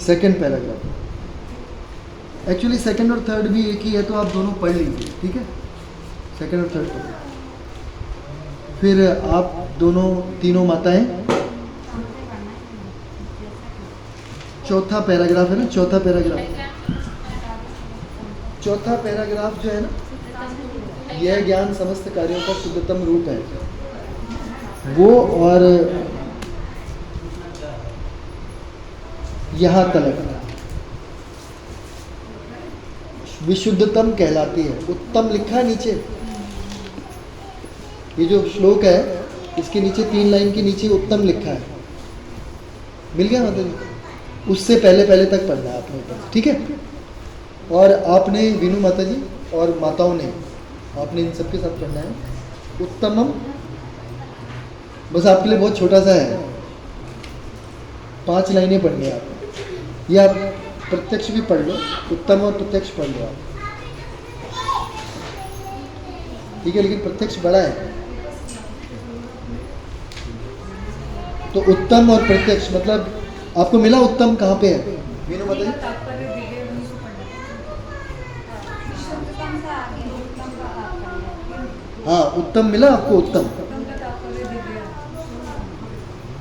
Second paragraph. एक्चुअली सेकंड और थर्ड भी एक ही है, तो आप दोनों पढ़ लीजिए, ठीक है? सेकंड और थर्ड पढ़। फिर आप दोनों तीनों माताएं, चौथा पैराग्राफ है ना, चौथा पैराग्राफ जो है ना, यह ज्ञान समस्त कार्यों का शुद्धतम रूप है वो, और यहाँ तलक विशुद्धतम कहलाती है। उत्तम लिखा है नीचे, ये जो श्लोक है इसके नीचे 3 लाइन के नीचे उत्तम लिखा है, मिल गया मतलब? उससे पहले तक पढ़ना है आपने, ठीक है? और आपने विनु माता जी और माताओं ने, आपने इन सबके साथ पढ़ना है उत्तमम। बस आपके लिए बहुत छोटा सा है, 5 लाइनें पढ़नी है आपने, या आप प्रत्यक्ष भी पढ़ लो, उत्तम और प्रत्यक्ष पढ़ लो आप, ठीक है? लेकिन प्रत्यक्ष बड़ा है, तो उत्तम और प्रत्यक्ष मतलब आपको मिला उत्तम कहाँ पे है? मीनू बताइए। हाँ, उत्तम मिला आपको?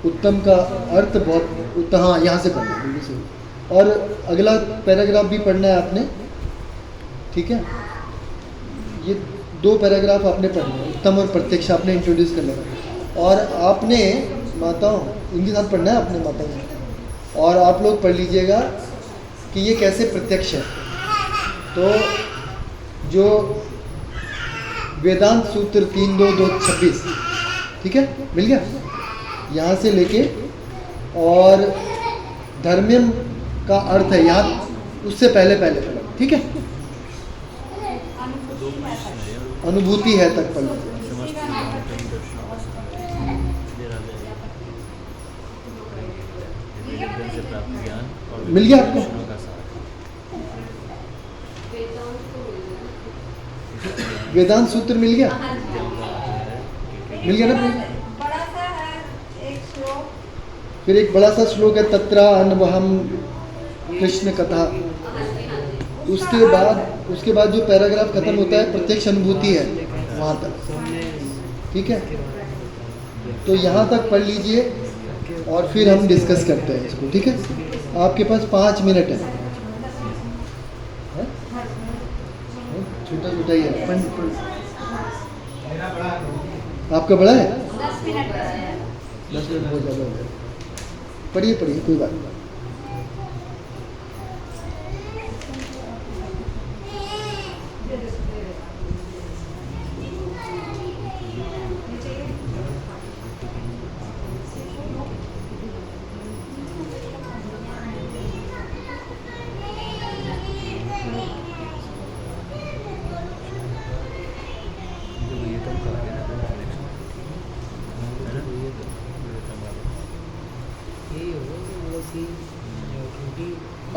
उत्तम का अर्थ बहुत उत्तम, हाँ यहाँ से पढ़ना, बिल्कुल सही। और अगला पैराग्राफ भी पढ़ना है आपने, ठीक है। ये 2 पैराग्राफ आपने पढ़ने हैं, उत्तम और प्रत्यक्ष आपने इंट्रोड्यूस कर लेना, और आपने माताओं इनके साथ पढ़ना है आपने माताओं, और आप लोग पढ़ लीजिएगा कि ये कैसे प्रत्यक्ष है। तो जो वेदांत सूत्र 3.2.26, ठीक है, मिल गया यहाँ से लेके, और धर्म्यम का अर्थ है यहाँ उससे पहले पढ़ो, ठीक है। अनुभूति है तक पढ़ो, मिल गया आपको? वेदांत सूत्र मिल गया? मिल गया ना? बड़ा सा है एक श्लोक, फिर एक बड़ा सा श्लोक है, तत्रा अनवहम कृष्ण कथा। उसके बाद जो पैराग्राफ खत्म होता है प्रत्यक्ष अनुभूति है वहाँ तक, ठीक है। तो यहाँ तक पढ़ लीजिए और फिर हम डिस्कस करते हैं इसको, ठीक है। आपके पास 5 मिनट है, छोटा छोटा ही है। आपका बड़ा है? 10 मिनट बहुत ज़्यादा हो गया। पढ़िए कोई बात नहीं।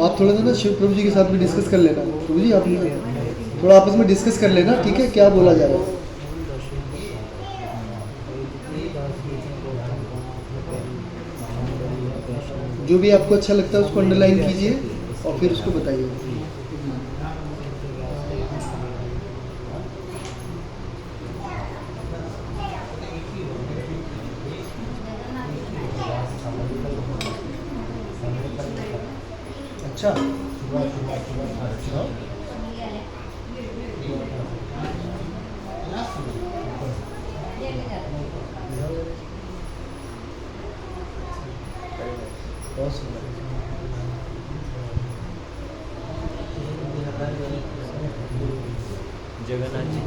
आप थोड़ा सा ना शिव प्रभु जी के साथ भी डिस्कस कर लेना। प्रभु जी आप थोड़ा आपस में डिस्कस कर लेना, ठीक है, क्या बोला जा रहा है। जो भी आपको अच्छा लगता है उसको अंडरलाइन कीजिए और फिर उसको बताइए। अच्छा, बहुत सुंदर। जगन्नाथ जी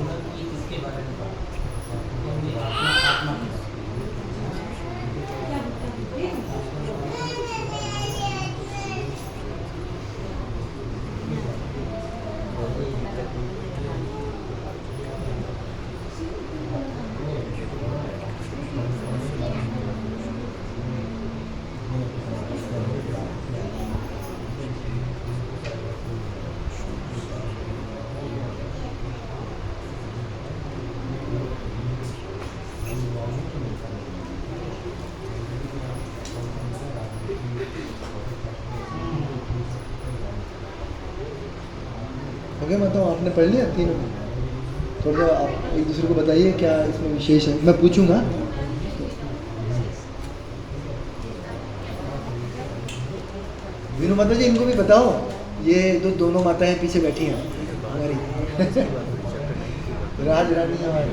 हो गया मतलब आपने पढ़ लिया तीनों? थोड़ा आप एक दूसरे को बताइए क्या इसमें विशेष है, मैं पूछूंगा। वीनू माता जी इनको भी बताओ, ये दोनों माताएं पीछे बैठी हैं हमारी राज रानी हमारी।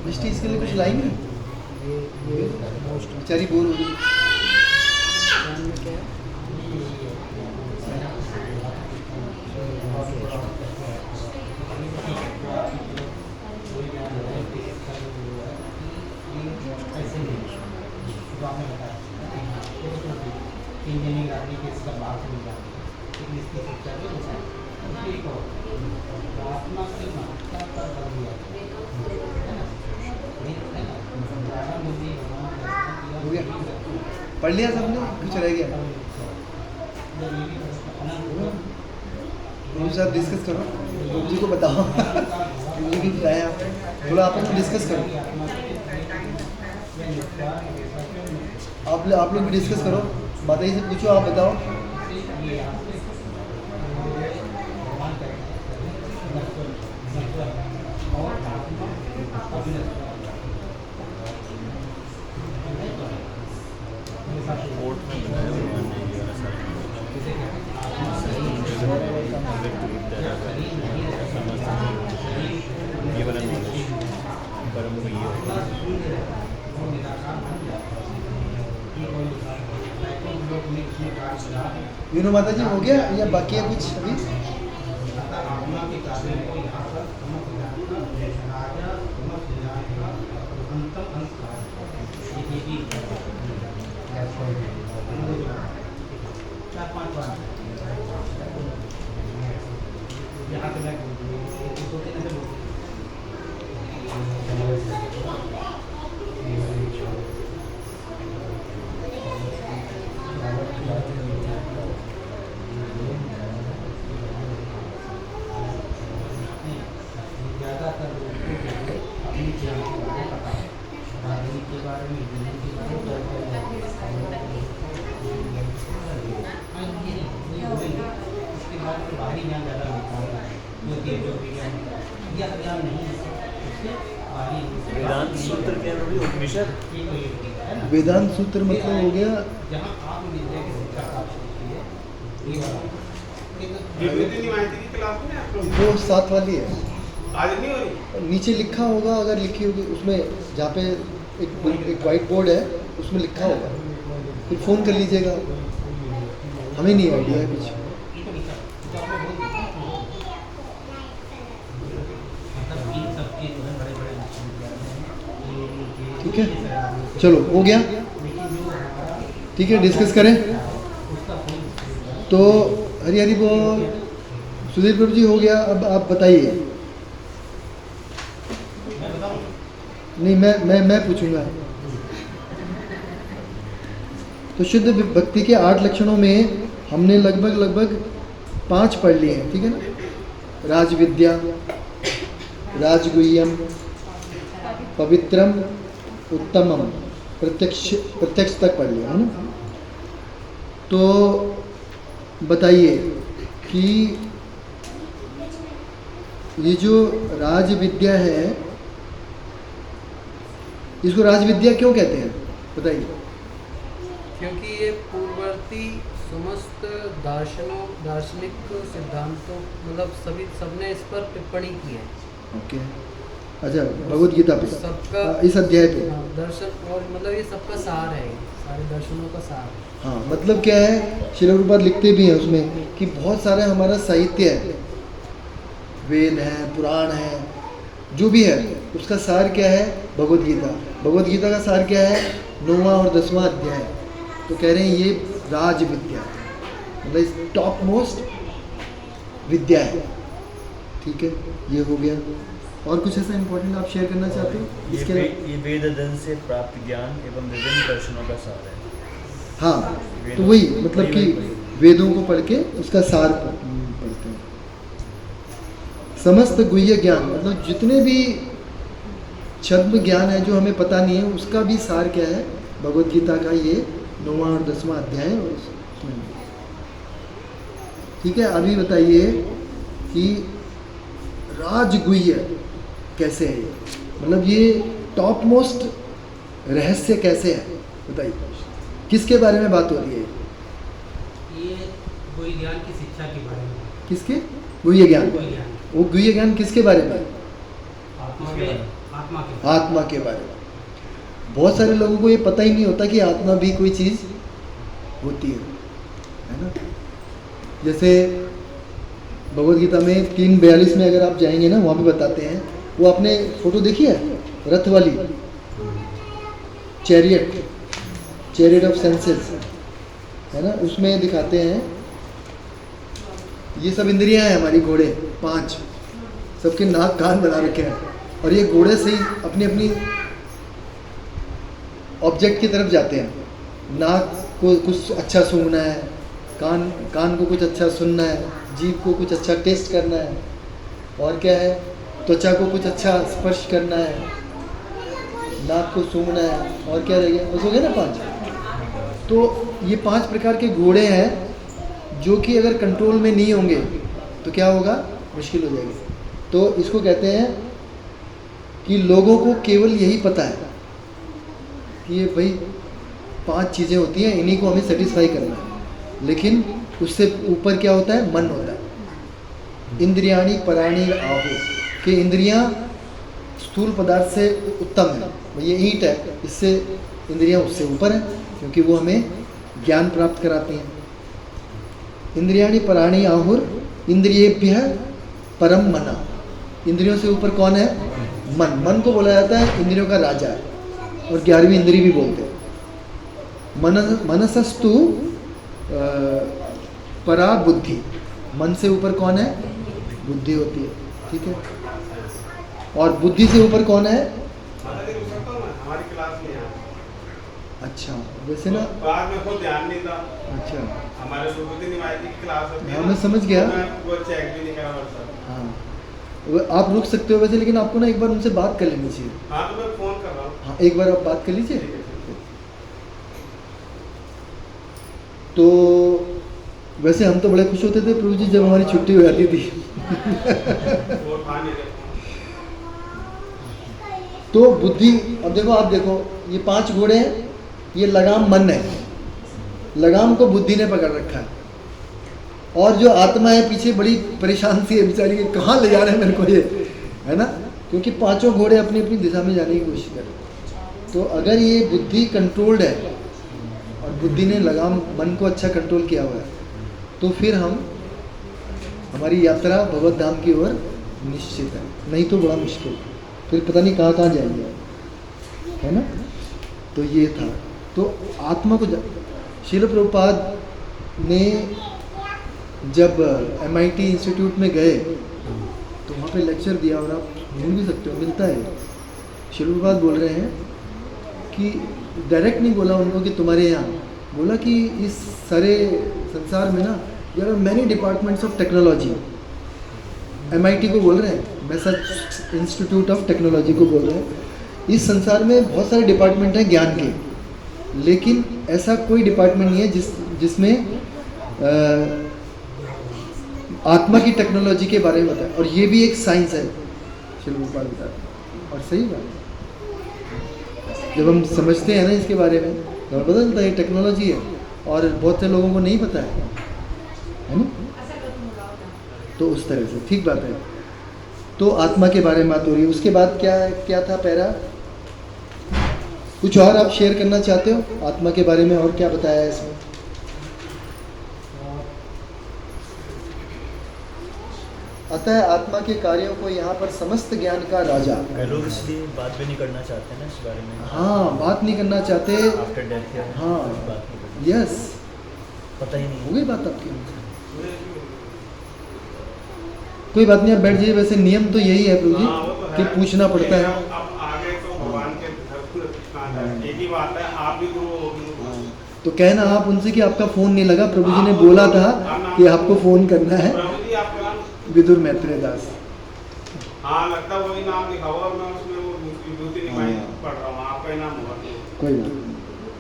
दृष्टि इसके लिए कुछ लाई नहीं, बेचारी बोर हो गई। हो गया, पढ़ लिया सबने, कुछ रह गया? प्रभु साहब डिस्कस करो, प्रभु जी को बताओ प्रभु जी भी बताया, थोड़ा आपस में डिस्कस करो। आप लोग भी डिस्कस करो, माता जी से पूछो, आप बताओ। कोर्ट में बनाया भगवान ने ये वाला सारा ये वाला नॉलेज परम को ये होगा। यूनो माता जी हो गया या बाकी है कुछ अभी? वेदांत सूत्र के अनुरूप उपनिषद वेदांत सूत्र मतलब हो गया वो 7 वाली है। नीचे लिखा होगा, अगर लिखी होगी उसमें, जहाँ पे एक वाइट बोर्ड है उसमें लिखा होगा, फिर फ़ोन कर लीजिएगा। हमें नहीं आइडिया है कुछ। ठीक है, चलो हो गया। ठीक है, डिस्कस करें। तो हरी हरी बोल। सुधीर प्रभु जी हो गया। अब आप बताइए। नहीं, मैं पूछूंगा। तो शुद्ध भक्ति के 8 लक्षणों में हमने लगभग 5 पढ़ लिए हैं। ठीक है ना? राजविद्या, राजगुह्यम, पवित्रम, उत्तमम, प्रत्यक्ष तक पढ़ लिया है ना। तो बताइए कि ये जो राज विद्या है, इसको राज विद्या क्यों कहते हैं, बताइए। क्योंकि ये पूर्ववर्ती समस्त दार्शनिक सिद्धांतों, मतलब सबने इस पर टिप्पणी की है। ओके, अच्छा, भगवद गीता पे सबका इस अध्याय पे। हाँ, दर्शन, और मतलब ये सबका सार है, सारे दर्शनों का सार। हाँ, मतलब क्या है, श्रील प्रभुपाद लिखते भी हैं उसमें कि बहुत सारा हमारा साहित्य है, वेद है, पुराण है, जो भी है, उसका सार क्या है, भगवद गीता। भगवद गीता का सार क्या है, 9वां और 10वां अध्याय। तो कह रहे हैं ये राज विद्या, मतलब टॉप मोस्ट विद्या है। ठीक है, ये हो गया। और कुछ ऐसा इम्पोर्टेंट आप शेयर करना चाहते हो इसके अलावा? ये वेद अध्ययन से प्राप्त ज्ञान एवं विभिन्न दर्शनों का सार है। हाँ, तो वही मतलब कि वेदों को पढ़ के उसका सार पढ़ते हैं। समस्त गुह्य ज्ञान, मतलब जितने भी छद्म ज्ञान है जो हमें पता नहीं है, उसका भी सार क्या है, भगवद गीता का ये 9वां और 10वां अध्याय है उसमें। ठीक है, अभी बताइए कि राजगुह्य कैसे है, मतलब ये टॉप मोस्ट रहस्य कैसे है, बताइए। किसके बारे में बात हो रही है? ये गुह्य ज्ञान की शिक्षा के बारे में। किसके? गुह्य ज्ञान। वो गुह्य ज्ञान किसके बारे में? आत्मा के बारे में। बहुत सारे लोगों को ये पता ही नहीं होता कि आत्मा भी कोई चीज़ होती है ना। जैसे भगवद गीता में 3:42 में अगर आप जाएंगे ना, वहाँ पे बताते हैं, वो आपने फोटो देखी है रथ वाली, चैरियट ऑफ सेंसेस है ना, उसमें दिखाते हैं ये सब इंद्रियां हैं हमारी, घोड़े 5, सबके नाक कान बना रखे हैं, और ये घोड़े से ही अपनी अपनी ऑब्जेक्ट की तरफ जाते हैं। नाक को कुछ अच्छा सूंघना है, कान को कुछ अच्छा सुनना है, जीभ को कुछ अच्छा टेस्ट करना है, और क्या है, त्वचा को कुछ अच्छा स्पर्श करना है, नाक को सूंघना है, और क्या रह गया, बस हो गया ना 5। तो ये 5 प्रकार के घोड़े हैं जो कि अगर कंट्रोल में नहीं होंगे तो क्या होगा, मुश्किल हो जाएगी। तो इसको कहते हैं कि लोगों को केवल यही पता है कि ये भाई 5 चीज़ें होती हैं, इन्हीं को हमें सेटिस्फाई करना है, लेकिन उससे ऊपर क्या होता है, मन होता है। इंद्रियाणी पराणी आहु, कि इंद्रियां स्थूल पदार्थ से उत्तम है, ये ईंट है, इससे इंद्रियां उससे ऊपर हैं, क्योंकि वो हमें ज्ञान प्राप्त कराती हैं। इंद्रियाणी पराणी आहुर इंद्रियेभ्यः परम मना, इंद्रियों से ऊपर कौन है, मन। मन को बोला जाता है इंद्रियों का राजा है, और 11वीं इंद्री भी बोलते हैं। मनसस्तु परा बुद्धि, मन से ऊपर कौन है, बुद्धि होती है, ठीक है। और बुद्धि से ऊपर कौन है, हमारी क्लास में यहाँ अच्छा वैसे ना, बाद में कोई ध्यान नहीं था। अच्छा हमारे सुबुद्धि निवाई की क्लास होती है, हाँ मैं समझ गया। वो चेक भी नहीं करा सर। हाँ आप रुक सकते हो वैसे, लेकिन आपको ना एक बार उनसे बात कर लेनी चाहिए। हाँ तो मैं फोन कर रहा हूँ। हाँ एक बार आप बात कर लीजिए। तो वैसे हम तो बड़े खुश होते थे प्रभु जी जब हमारी छुट्टी हो जाती थी। वो था नहीं रे। तो बुद्धि, अब देखो आप देखो, ये 5 घोड़े हैं, ये लगाम मन है, लगाम को बुद्धि ने पकड़ रखा है, और जो आत्मा है पीछे बड़ी परेशान सी है बेचारी, कहाँ ले जा रहे हैं मेरे को ये, है ना, क्योंकि 5 घोड़े अपनी अपनी दिशा में जाने की कोशिश कर रहे हैं। तो अगर ये बुद्धि कंट्रोल्ड है और बुद्धि ने लगाम मन को अच्छा कंट्रोल किया हुआ है, तो फिर हमारी यात्रा भगवत धाम की ओर निश्चित है, नहीं तो बड़ा मुश्किल, फिर पता नहीं कहाँ कहाँ जाएंगे, है ना। तो ये था, तो आत्मा को श्रील प्रभुपाद ने जब MIT इंस्टीट्यूट में गए तो वहाँ पे लेक्चर दिया, और आप ढूंढ भी सकते हो, मिलता है। श्रील प्रभुपाद बोल रहे हैं कि डायरेक्ट नहीं बोला उनको कि तुम्हारे यहाँ, बोला कि इस सारे संसार में ना there are many departments of technology. MIT को बोल रहे हैं, मैसाचुसेट्स इंस्टीट्यूट ऑफ टेक्नोलॉजी को बोल रहे हैं, इस संसार में बहुत सारे डिपार्टमेंट हैं ज्ञान के, लेकिन ऐसा कोई डिपार्टमेंट नहीं है जिसमें आत्मा की टेक्नोलॉजी के बारे में बताए, और ये भी एक साइंस है, चलो वो बात बताते हैं। और सही बात है, जब हम समझते हैं ना इसके बारे में तो पता चलता है टेक्नोलॉजी है, और बहुत से लोगों को नहीं पता है ना। तो उस तरह से ठीक बात है। तो आत्मा के बारे में बात हो रही है। उसके बाद क्या था पैरा, कुछ और आप शेयर करना चाहते हो आत्मा के बारे में, और क्या बताया है इसमें? अतः आत्मा के कार्यों को यहाँ पर समस्त ज्ञान का राजा, लोग इसलिए बात भी नहीं करना चाहते ना इस बारे में। हाँ बात नहीं करना चाहते, आफ्टर डेथ या हाँ बात नहीं करते, यस, पता ही नहीं हो गई बात आपकी। कोई बात नहीं, आप बैठ जाइए। वैसे नियम तो यही है प्रभु जी कि पूछना पड़ता है। अब आगे तो भगवान के एक ही बात है, आप भी गुरु। तो कहना आप उनसे कि आपका फोन नहीं लगा, प्रभु जी ने बोला था कि आपको फोन करना है। प्रभु जी आपका नाम विदुर मैत्रेय दास। हाँ लगता है वही नाम लिखा हुआ, और मैं उसमें वो विभूति निभाई पढ़ रहा हूँ, आपका ही नाम होगा। कोई बात नहीं,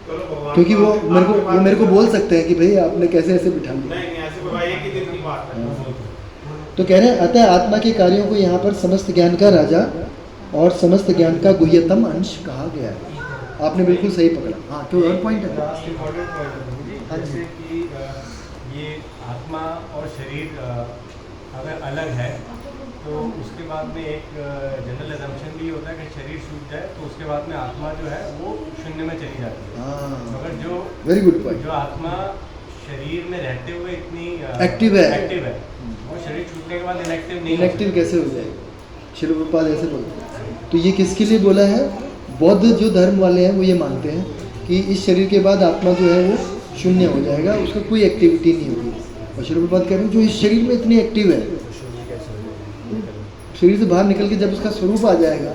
चलो भगवान, क्योंकि वो मेरे को बोल सकते हैं कि भाई आपने कैसे ऐसे बिठा लिया। नहीं ऐसे बाबा एक ही दिन की बात है। तो कह रहे हैं अतः आत्मा के कार्यों को यहाँ पर समस्त ज्ञान का राजा और समस्त ज्ञान का गुह्यतम अंश कहा गया है। आपने बिल्कुल सही पकड़ा। हाँ कोई और पॉइंट है? लास्ट इम्पोर्टेंट पॉइंट है मुझे, जैसे कि ये आत्मा और शरीर अगर अलग है तो उसके बाद में एक जनरल एजम्पशन भी होता है कि शरीर छूट जाए तो उसके बाद में आत्मा जो है वो शून्य में चली जाती है। हाँ मगर जो वेरी गुड पॉइंट। जो आत्मा शरीर में रहते हुए इतनी एक्टिव है, वो शरीर छूटने के बाद इनएक्टिव नहीं, इनएक्टिव कैसे हो जाएगा? श्री प्रभुपाद ऐसे बोलते हैं। तो ये किसके लिए बोला है? बौद्ध जो धर्म वाले हैं वो ये मानते हैं कि इस शरीर के बाद आत्मा जो है वो शून्य हो जाएगा, उसका कोई एक्टिविटी नहीं होगी। और श्री प्रभुपाद कह रहे हैं जो इस शरीर में इतनी एक्टिव है, शरीर से बाहर निकल के जब उसका स्वरूप आ जाएगा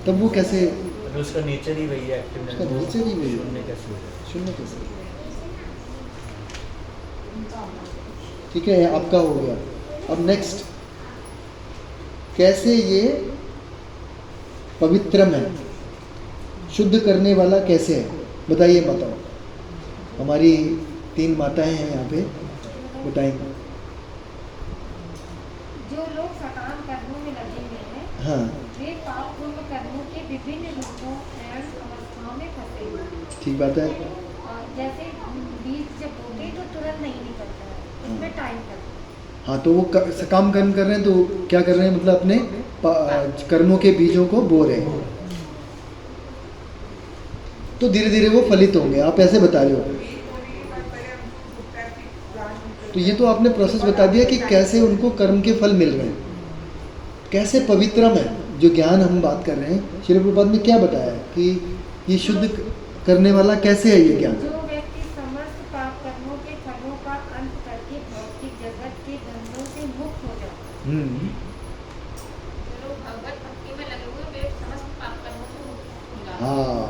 तब वो कैसे, उसका नेचर ही वही है, उसका नेचर ही वही है, शून्य कैसे हो जाए? शून्य कैसे? ठीक है आपका हो गया। अब नेक्स्ट, कैसे ये पवित्रम है, शुद्ध करने वाला कैसे है, बताइए। बताओ, हमारी 3 माताएं हैं यहाँ पे, बताएंगे। जो लोग सकाम कर्मों में लगे हुए हैं हाँ वे पाप पूर्व कर्मों के विभिन्न रूपों एवं अवस्थाओं में फंसे हुए हैं। ठीक बात है। और जैसे बीज जब बोते तो तुरंत नहीं निकलता है, उसमें टाइम लगता है। हाँ तो वो सकाम कर्म कर रहे हैं, तो क्या कर रहे हैं, मतलब अपने कर्मों के बीजों को बो रहे हैं, तो धीरे धीरे वो फलित होंगे, आप ऐसे बता रहे हो। तो ये तो आपने प्रोसेस बता दिया कि कैसे उनको कर्म के फल मिल रहे हैं, कैसे पवित्रम है जो ज्ञान हम बात कर रहे हैं। श्री प्रभुपाद ने क्या बताया कि ये शुद्ध करने वाला कैसे है ये ज्ञान। जो व्यक्ति समस्त पाप कर्मों के फलों का अंत करके भौतिक जगत के बंधनों से मुक्त हो जाता है। जो लोग भगवत भक्ति में लगे हुए वे समस्त पाप कर्मों से मुक्त हो जाते हैं। हाँ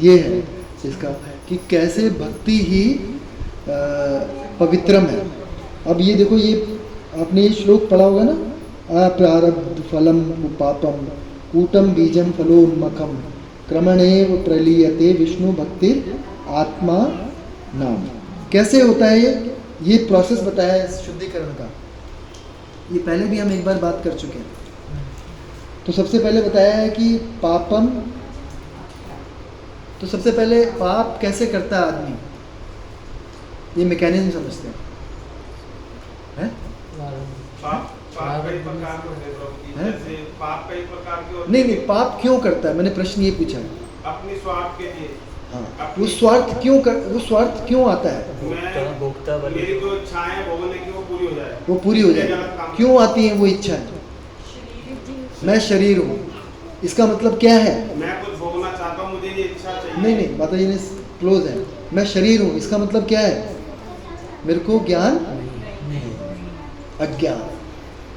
ये है इसका कि कैसे भक्ति ही पवित्रम है। अब ये देखो, ये आपने ये श्लोक पढ़ा होगा ना, अप्रारब्ध फलम पापम कूटम बीजम फलोन्मखम क्रमणेव प्रलीयते विष्णु भक्तिर आत्मा नाम। कैसे होता है ये प्रोसेस बताया है शुद्धिकरण का। ये पहले भी हम एक बार बात कर चुके हैं। तो सबसे पहले बताया है कि पापम, तो सबसे पहले पाप कैसे करता है आदमी, ये मैकेनिज्म समझते हैं। पाप कई प्रकार के होते हैं प्रभु जी। हैं? जैसे पाप कई प्रकार के होते नहीं नहीं, पाप क्यों करता है, मैंने प्रश्न ये पूछा है। अपने स्वार्थ के लिए। हाँ, वो स्वार्थ क्यों आता है, मैं मेरी जो इच्छाएं हैं भोगने की वो पूरी हो जाए, वो पूरी हो ये जाए। गलत काम क्यों आती है वो इच्छा? मैं शरीर हूँ, इसका मतलब क्या है? मैं कुछ भोगना चाहता हूँ, मुझे ये इच्छा चाहिए। नहीं नहीं, माता जी ने क्लोज है। मैं शरीर हूँ, इसका मतलब क्या है? मेरे को ज्ञान, अज्ञान।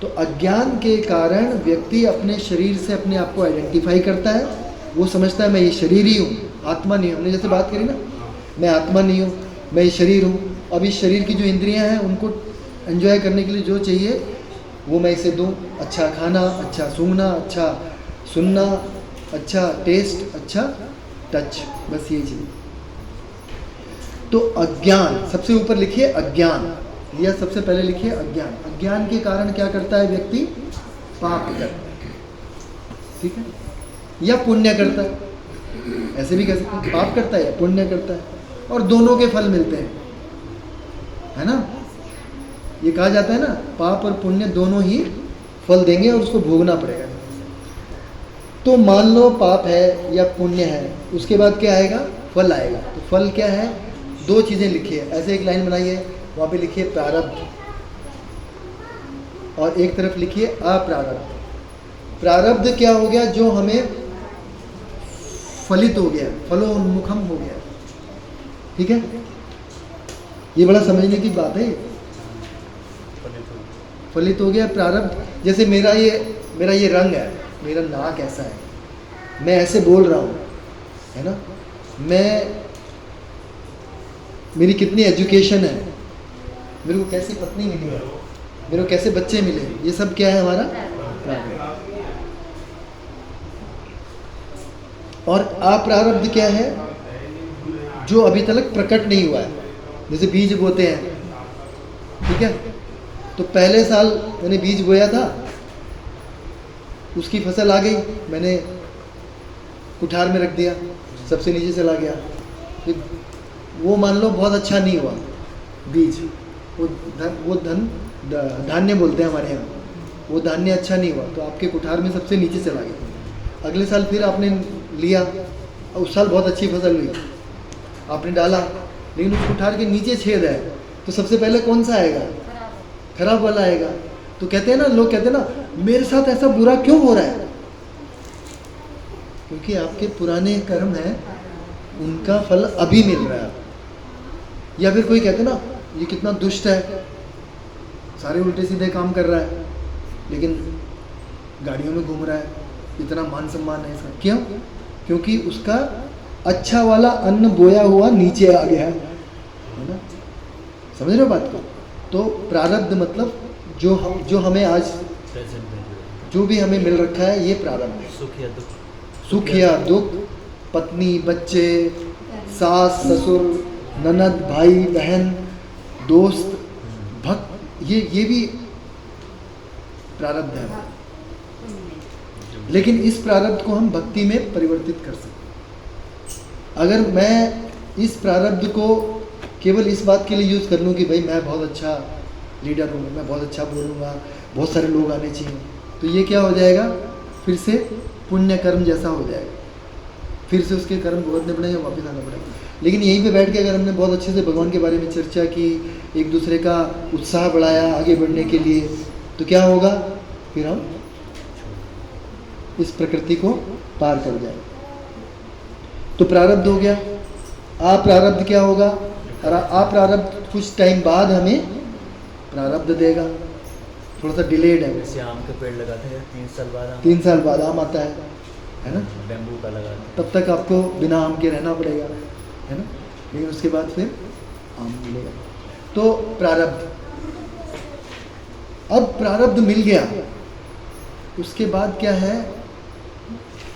तो अज्ञान के कारण व्यक्ति अपने शरीर से अपने आप को आइडेंटिफाई करता है। वो समझता है मैं ये शरीर ही हूँ, आत्मा नहीं हूँ। हमने जैसे बात करी ना, मैं आत्मा नहीं हूँ, मैं ये शरीर हूँ। अब इस शरीर की जो इंद्रियां हैं उनको एंजॉय करने के लिए जो चाहिए वो मैं इसे दूँ। अच्छा खाना, अच्छा सूंघना, अच्छा सुनना, अच्छा टेस्ट, अच्छा टच, बस ये चीज़। तो अज्ञान सबसे ऊपर लिखिए, अज्ञान लिया सबसे पहले लिखिए अज्ञान। अज्ञान के कारण क्या करता है व्यक्ति? पाप करता है, ठीक है, या पुण्य करता है। ऐसे भी कह सकते हैं, पाप करता है या पुण्य करता है, और दोनों के फल मिलते हैं, है ना। ये कहा जाता है ना, पाप और पुण्य दोनों ही फल देंगे और उसको भोगना पड़ेगा। तो मान लो पाप है या पुण्य है, उसके बाद क्या आएगा? फल आएगा। तो फल क्या है? दो चीज़ें लिखिए, ऐसे एक लाइन बनाइए, वहाँ पे लिखिए प्रारब्ध और एक तरफ लिखिए अप्रारब्ध। प्रारब्ध क्या हो गया? जो हमें फलित हो गया, फलोन्मुखम हो गया, ठीक है। ये बड़ा समझने की बात है। फलित हो गया प्रारब्ध। जैसे मेरा ये रंग है, मेरा नाक ऐसा है, मैं ऐसे बोल रहा हूँ, है ना। मेरी कितनी एजुकेशन है, मेरे को कैसी पत्नी मिली है, मेरे को कैसे बच्चे मिले, ये सब क्या है? हमारा प्रारब्ध। और अप्रारब्ध क्या है? जो अभी तक प्रकट नहीं हुआ है। जैसे बीज बोते हैं, ठीक है, तो पहले साल मैंने बीज बोया था, उसकी फसल आ गई, मैंने कुठार में रख दिया, सबसे नीचे चला गया। फिर वो मान लो बहुत अच्छा नहीं हुआ बीज, वो धान्य बोलते हैं हमारे यहाँ, वो धान्य अच्छा नहीं हुआ, तो आपके कुठार में सबसे नीचे चला गया। अगले साल फिर आपने लिया, उस साल बहुत अच्छी फसल हुई, आपने डाला, लेकिन उस कुठार के नीचे छेद है, तो सबसे पहले कौन सा आएगा? खराब वाला आएगा। तो कहते हैं ना, लोग कहते हैं ना, मेरे साथ ऐसा बुरा क्यों हो रहा है? क्योंकि आपके पुराने कर्म हैं, उनका फल अभी मिल रहा है। या फिर कोई कहते ना, ये कितना दुष्ट है, सारे उल्टे सीधे काम कर रहा है, लेकिन गाड़ियों में घूम रहा है, इतना मान सम्मान है इसका। क्यों? क्योंकि उसका अच्छा वाला अन्न बोया हुआ नीचे आ गया है ना। समझ रहे हो बात को? तो प्रारब्ध मतलब जो हमें आज जो भी हमें मिल रखा है, ये प्रारब्ध है। सुख या दुख, पत्नी, बच्चे, सास, ससुर, ननद, भाई, बहन, दोस्त, भक्त ये भी प्रारब्ध है, लेकिन इस प्रारब्ध को हम भक्ति में परिवर्तित कर सकते। अगर मैं इस प्रारब्ध को केवल इस बात के लिए यूज़ कर लूँ कि भाई मैं बहुत अच्छा लीडर हूँ, मैं बहुत अच्छा बोलूँगा, बहुत सारे लोग आने चाहिए, तो ये क्या हो जाएगा, फिर से पुण्य कर्म जैसा हो जाएगा, फिर से उसके कर्म भुगतने पड़ेंगे, वापस आना पड़ेगा। लेकिन यहीं पे बैठ के अगर हमने बहुत अच्छे से भगवान के बारे में चर्चा की, एक दूसरे का उत्साह बढ़ाया आगे बढ़ने के लिए, तो क्या होगा, फिर हम इस प्रकृति को पार कर जाएंगे। तो प्रारब्ध हो गया। अप्रारब्ध क्या होगा, और अप्रारब्ध कुछ टाइम बाद हमें प्रारब्ध देगा, थोड़ा सा डिलेड है। जैसे आम के पेड़ लगाते हैं 3 साल बाद आम, 3 साल बाद आम आता है ना, बैम्बू का लगाते हैं। तब तक आपको बिना आम के रहना पड़ेगा, है ना, लेकिन उसके बाद फिर आम मिलेगा। तो प्रारब्ध, अब प्रारब्ध मिल गया, उसके बाद क्या है,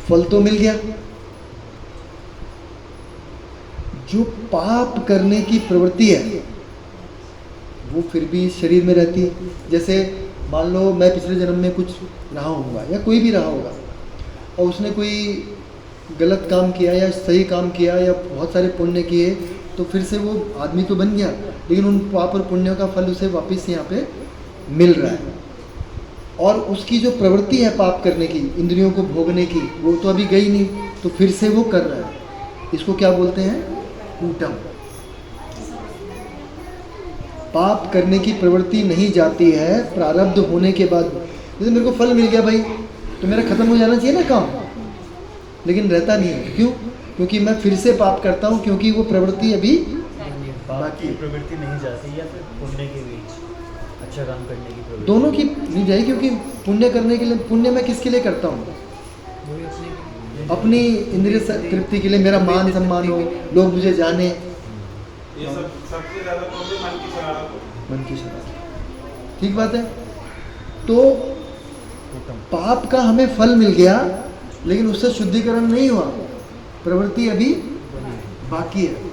फल तो मिल गया। जो पाप करने की प्रवृत्ति है वो फिर भी शरीर में रहती है। जैसे मान लो मैं पिछले जन्म में कुछ रहा होऊंगा, या कोई भी रहा होगा, और उसने कोई गलत काम किया या सही काम किया या बहुत सारे पुण्य किए, तो फिर से वो आदमी तो बन गया, लेकिन उन पाप और पुण्यों का फल उसे वापस यहाँ पे मिल रहा है। और उसकी जो प्रवृत्ति है पाप करने की, इंद्रियों को भोगने की, वो तो अभी गई नहीं, तो फिर से वो कर रहा है। इसको क्या बोलते हैं, कूटम। पाप करने की प्रवृत्ति नहीं जाती है प्रारब्ध होने के बाद। जैसे मेरे को फल मिल गया भाई, तो मेरा खत्म हो जाना चाहिए ना काम, लेकिन रहता नहीं है। क्यों? क्योंकि मैं फिर से पाप करता हूँ, क्योंकि वो प्रवृत्ति अभी बाकी प्रवृत्ति नहीं जाती, या फिर पुण्य के बीच अच्छा काम करने की प्रवृत्ति, दोनों की नहीं जाएगी। क्योंकि पुण्य करने के लिए, पुण्य मैं किसके लिए करता हूँ, अपनी इंद्रिय तृप्ति के लिए, मेरा मान सम्मान हो, लोग मुझे जाने, ये सब सबसे ज्यादा प्रॉब्लम मन की शरारत होती है। मन की शरारत, ठीक बात है। तो पाप का हमें फल मिल गया, लेकिन उससे शुद्धिकरण नहीं हुआ, प्रवृत्ति अभी बाकी है।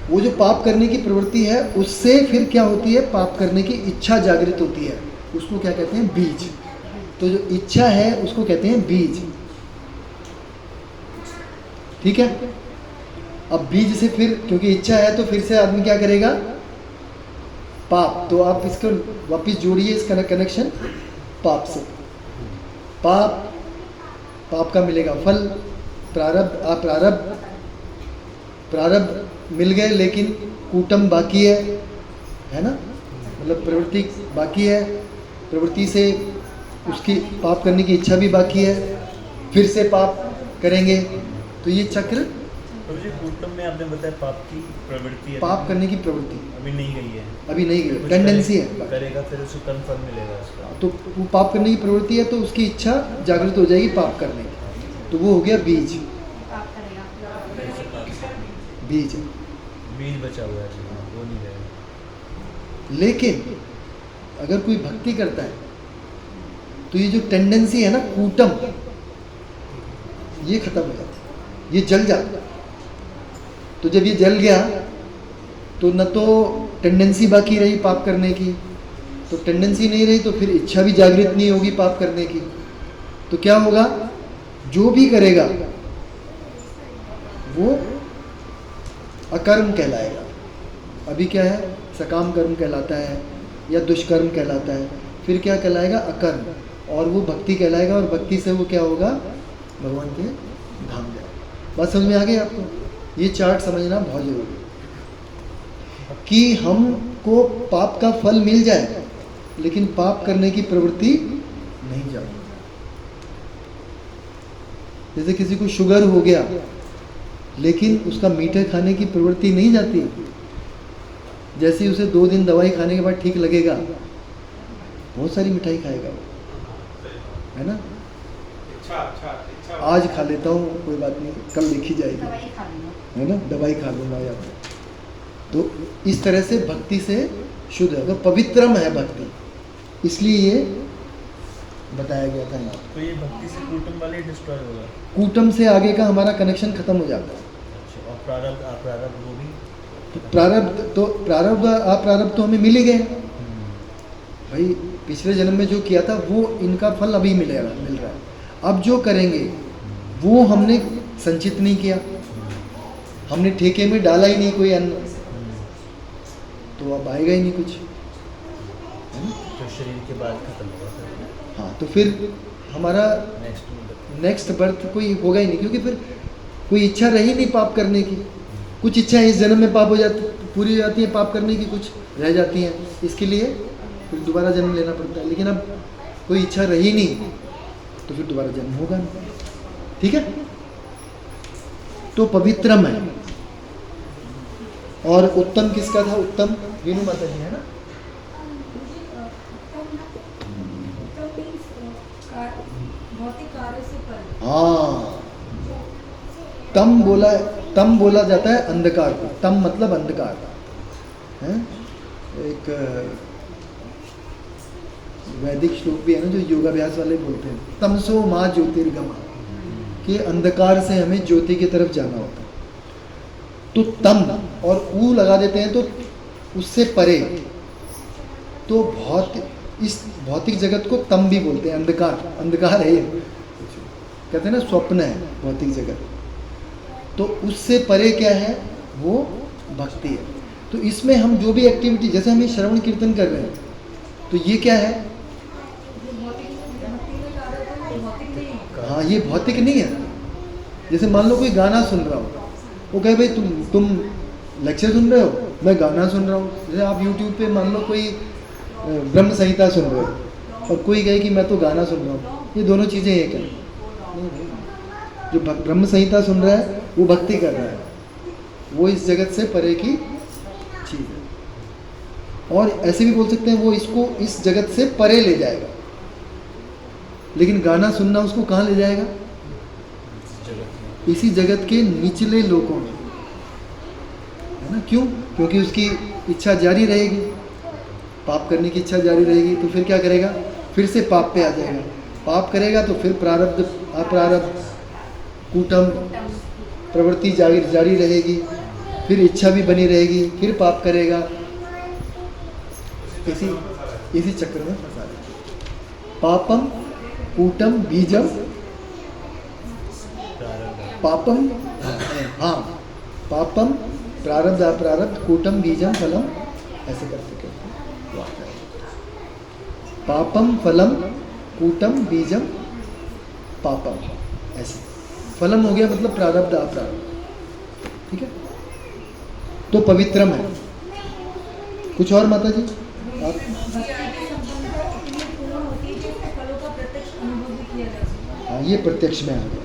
वो जो पाप करने की प्रवृत्ति है, उससे फिर क्या होती है, पाप करने की इच्छा जागृत होती है, उसको क्या कहते हैं, बीज। तो जो इच्छा है उसको कहते हैं बीज, ठीक है। अब बीज से फिर, क्योंकि इच्छा है, तो फिर से आदमी क्या करेगा, पाप। तो आप इसको वापस जोड़िए, इसका कनेक्शन पाप से। पाप का मिलेगा फल, प्रारब्ध अप्रारब्ध, प्रारब्ध मिल गए लेकिन कूटम बाकी है ना, मतलब प्रवृत्ति बाकी है, प्रवृत्ति से उसकी पाप करने की इच्छा भी बाकी है, फिर से पाप करेंगे, तो ये चक्र। तो जी कूटम में आपने बताया पाप की प्रवृत्ति है, पाप करने की प्रवृत्ति अभी नहीं गई है, अभी नहीं गई, कुछ टेंडेंसी है, करेगा फिर उसे कन्फर्म मिलेगा उसका। तो वो पाप करने की प्रवृत्ति है, तो उसकी इच्छा जागृत हो जाएगी पाप करने की, तो वो हो गया बीज। बीज बीज बचा हुआ है, वो नहीं गया। लेकिन अगर कोई भक्ति करता है, तो ये जो टेंडेंसी है ना कूटम, ये खत्म हो जाता है, ये जल जाता है। तो जब ये जल गया, तो न तो टेंडेंसी बाकी रही पाप करने की, तो टेंडेंसी नहीं रही, तो फिर इच्छा भी जागृत नहीं होगी पाप करने की। तो क्या होगा, जो भी करेगा वो अकर्म कहलाएगा। अभी क्या है, सकाम कर्म कहलाता है या दुष्कर्म कहलाता है, फिर क्या कहलाएगा, अकर्म, और वो भक्ति कहलाएगा, और भक्ति से वो क्या होगा, भगवान के धाम जाएगा। बात समझ में आ गई आपको? ये चार्ट समझना बहुत जरूरी है कि हमको पाप का फल मिल जाए, लेकिन पाप करने की प्रवृत्ति नहीं जाए। जैसे किसी को शुगर हो गया, लेकिन उसका मीठे खाने की प्रवृत्ति नहीं जाती, जैसे ही उसे 2 दिन दवाई खाने के बाद ठीक लगेगा, बहुत सारी मिठाई खाएगा वो, है ना। अच्छा आज खा लेता हूँ, कोई बात नहीं, कल देखी जाएगी, है ना, दवाई खा लूँगा या तो इस तरह से भक्ति से शुद्ध है, तो पवित्रम है भक्ति, इसलिए ये बताया गया था यहाँ। तो ये भक्ति से कूटम वाले डिस्ट्रॉय होगा, कूटम से आगे का हमारा कनेक्शन खत्म हो जाता है। अच्छा, और प्रारब्ध अप्रारब्ध वो भी प्रारब्ध अप्रारब्ध तो हमें मिल ही गए भाई। पिछले जन्म में जो किया था वो इनका फल अभी मिल रहा है। अब जो करेंगे वो हमने संचित नहीं किया, हमने ठेके में डाला ही नहीं कोई अन्न, तो अब आएगा ही नहीं कुछ। तो शरीर के बाद खत्म होगा। हाँ, तो फिर हमारा नेक्स्ट बर्थ कोई होगा ही नहीं, क्योंकि फिर कोई इच्छा रही नहीं पाप करने की। कुछ इच्छा इस जन्म में पाप हो जाती, पूरी हो जाती है पाप करने की, कुछ रह जाती हैं, इसके लिए फिर दोबारा जन्म लेना पड़ता है। लेकिन अब कोई इच्छा रही नहीं तो फिर दोबारा जन्म होगा नहीं। ठीक है, तो पवित्रम है। और उत्तम किसका था? उत्तम वीणु माता जी है ना। हाँ, तम बोला जाता है अंधकार को। तम मतलब अंधकार है। एक वैदिक श्लोक भी है ना जो योगाभ्यास वाले बोलते हैं, तमसो माँ ज्योतिर्गमा, कि अंधकार से हमें ज्योति की तरफ जाना होता है। तो तम और ऊ लगा देते हैं तो उससे परे, तो इस भौतिक जगत को तम भी बोलते हैं। अंधकार है ये, कहते हैं ना स्वप्न है भौतिक जगत। तो उससे परे क्या है? वो भक्ति है। तो इसमें हम जो भी एक्टिविटी, जैसे हम ये श्रवण कीर्तन कर रहे हैं, तो ये क्या है? हाँ, ये भौतिक नहीं है। जैसे मान लो कोई गाना सुन रहा हो, वो कहे भाई तुम लेक्चर सुन रहे हो, मैं गाना सुन रहा हूँ। जैसे आप यूट्यूब पे मान लो कोई ब्रह्म संहिता सुन रहे हो और कोई कहे कि मैं तो गाना सुन रहा हूँ, ये दोनों चीज़ें एक हैं। जो ब्रह्म संहिता सुन रहा है वो भक्ति कर रहा है, वो इस जगत से परे की चीज़ है। और ऐसे भी बोल सकते हैं वो इसको इस जगत से परे ले जाएगा। लेकिन गाना सुनना उसको कहाँ ले जाएगा? इसी जगत के निचले लोकों में, है ना। क्यों? क्योंकि उसकी इच्छा जारी रहेगी, पाप करने की इच्छा जारी रहेगी। तो फिर क्या करेगा? फिर से पाप पे आ जाएगा। पाप करेगा तो फिर प्रारब्ध अप्रारब्ध कूटम प्रवृत्ति जारी रहेगी, फिर इच्छा भी बनी रहेगी, फिर पाप करेगा। इसी चक्र में फंसा रहेगा। पापम कूटम बीजम पापम, हाँ, पापम प्रारब्ध अप्रारब्ध कूटम बीजम फलम, ऐसे करते करते पापम फलम कूटम बीजम पापम, ऐसे। फलम हो गया मतलब प्रारब्ध अप्रारब्ध। ठीक है, तो पवित्रम है। कुछ और माता जी आप? हाँ, ये प्रत्यक्ष में आ गया।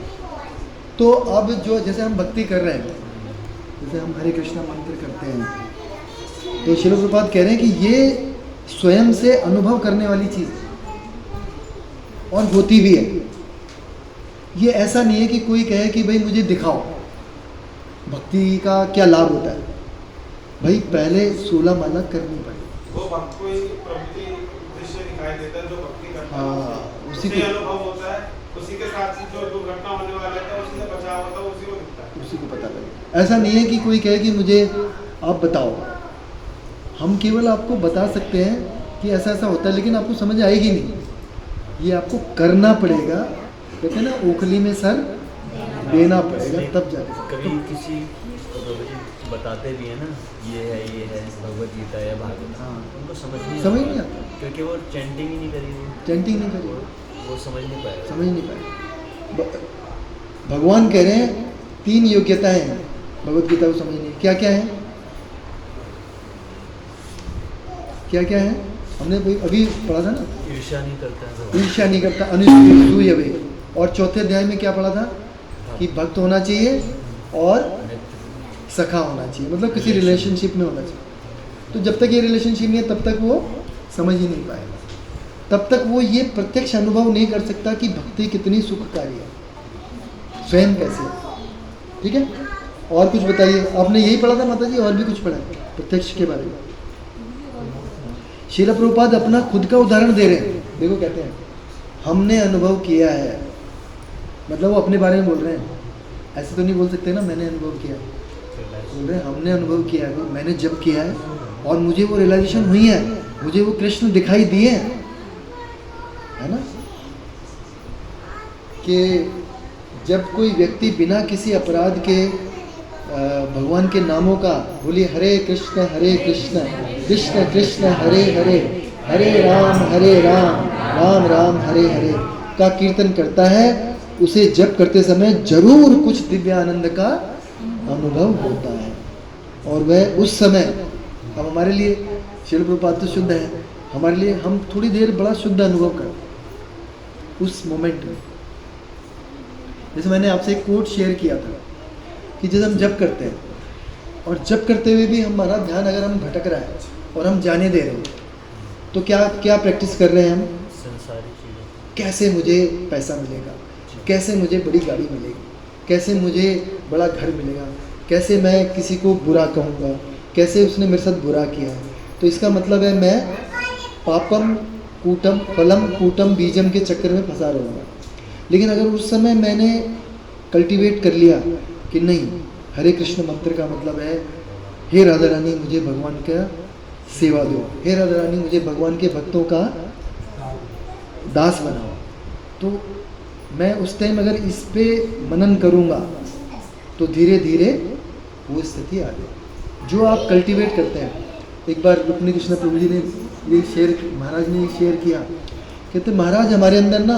तो अब जो जैसे हम भक्ति कर रहे हैं, जैसे हम हरे कृष्णा मंत्र करते हैं, तो श्रील प्रभुपाद कह रहे हैं कि ये स्वयं से अनुभव करने वाली चीज़ और होती भी है। ये ऐसा नहीं है कि कोई कहे कि भाई मुझे दिखाओ भक्ति का क्या लाभ होता है। भाई पहले 16 माला करनी पड़ेगी। वो भक्त को ही प्रवृत्ति दृश्य दिखाई देता है जो भक्ति करता है। हाँ, उसी को अनुभव होता है, उसी के साथ जो दुर्घटना होने वाला है उसी से बचाव होता है, उसी को दिखता है, उसी को पता लगेगा। ऐसा नहीं है कि कोई कहे कि मुझे आप बताओ। हम केवल आपको बता सकते हैं कि ऐसा ऐसा होता है, लेकिन आपको समझ आएगी नहीं। ये आपको करना पड़ेगा। कहते हैं ना, ओखली में सर देना पड़ेगा तब जाके। कभी किसी बताते भी है ना, ये है भगवद गीता या भागवत, हाँ, उनको समझ नहीं आता, क्योंकि वो चैंटिंग ही नहीं करी, वो समझ नहीं पाए। भगवान कह रहे हैं 3 योग्यताएं हैं भगवद गीता को समझने की। क्या क्या है? क्या क्या है? हमने अभी पढ़ा था ना, ईर्ष्या नहीं करता, ईर्ष्या नहीं करता, अनुसूयवे। और चौथे अध्याय में क्या पढ़ा था? कि भक्त होना चाहिए और सखा होना चाहिए, मतलब किसी रिलेशनशिप में होना चाहिए। तो जब तक ये रिलेशनशिप नहीं है तब तक वो समझ ही नहीं पाएगा, तब तक वो ये प्रत्यक्ष अनुभव नहीं कर सकता कि भक्ति कितनी सुखकारी है, स्वयं कैसे। ठीक है, और कुछ बताइए। आपने यही पढ़ा था माता जी, और भी कुछ पढ़ा प्रत्यक्ष के बारे में? श्रील प्रभुपाद अपना खुद का उदाहरण दे रहे हैं। देखो, कहते हैं हमने अनुभव किया है, मतलब वो अपने बारे में बोल रहे हैं। ऐसे तो नहीं बोल सकते ना मैंने अनुभव किया। बोल रहे हैं हमने अनुभव किया है, मैंने जब किया है और मुझे वो रियलाइजेशन हुई है, मुझे वो कृष्ण दिखाई दिए हैं, है ना, कि जब कोई व्यक्ति बिना किसी अपराध के भगवान के नामों का, बोलिए हरे कृष्ण कृष्ण कृष्ण हरे हरे, हरे राम राम राम हरे हरे का कीर्तन करता है, उसे जप करते समय जरूर कुछ दिव्य आनंद का अनुभव होता है। और वह उस समय, अब हमारे लिए श्रील प्रभुपाद तो शुद्ध है, हमारे लिए हम थोड़ी देर बड़ा शुद्ध अनुभव करते उस मोमेंट में। जैसे मैंने आपसे एक कोट शेयर किया था कि जब हम जप करते हैं और जप करते हुए भी हमारा ध्यान अगर हम भटक रहा है और हम जाने दे रहे हैं, तो क्या क्या प्रैक्टिस कर रहे हैं हम? संसारी चीज़ें। कैसे मुझे पैसा मिलेगा, कैसे मुझे बड़ी गाड़ी मिलेगी, कैसे मुझे बड़ा घर मिलेगा, कैसे मैं किसी को बुरा कहूँगा, कैसे उसने मेरे साथ बुरा किया है। तो इसका मतलब है मैं पापम कूटम फलम कूटम बीजम के चक्कर में फंसा रहूँगा। लेकिन अगर उस समय मैंने कल्टीवेट कर लिया कि नहीं, हरे कृष्ण मंत्र का मतलब है हे राधा रानी मुझे भगवान का सेवा दो, हे राधा रानी मुझे भगवान के भक्तों का दास बनाओ, तो मैं उस टाइम अगर इस पे मनन करूँगा तो धीरे धीरे वो स्थिति आ जाए जो आप कल्टीवेट करते हैं। एक बार रुक्मिणी कृष्ण प्रभु जी ने ये शेयर, महाराज ने ये शेयर किया, कहते महाराज हमारे अंदर ना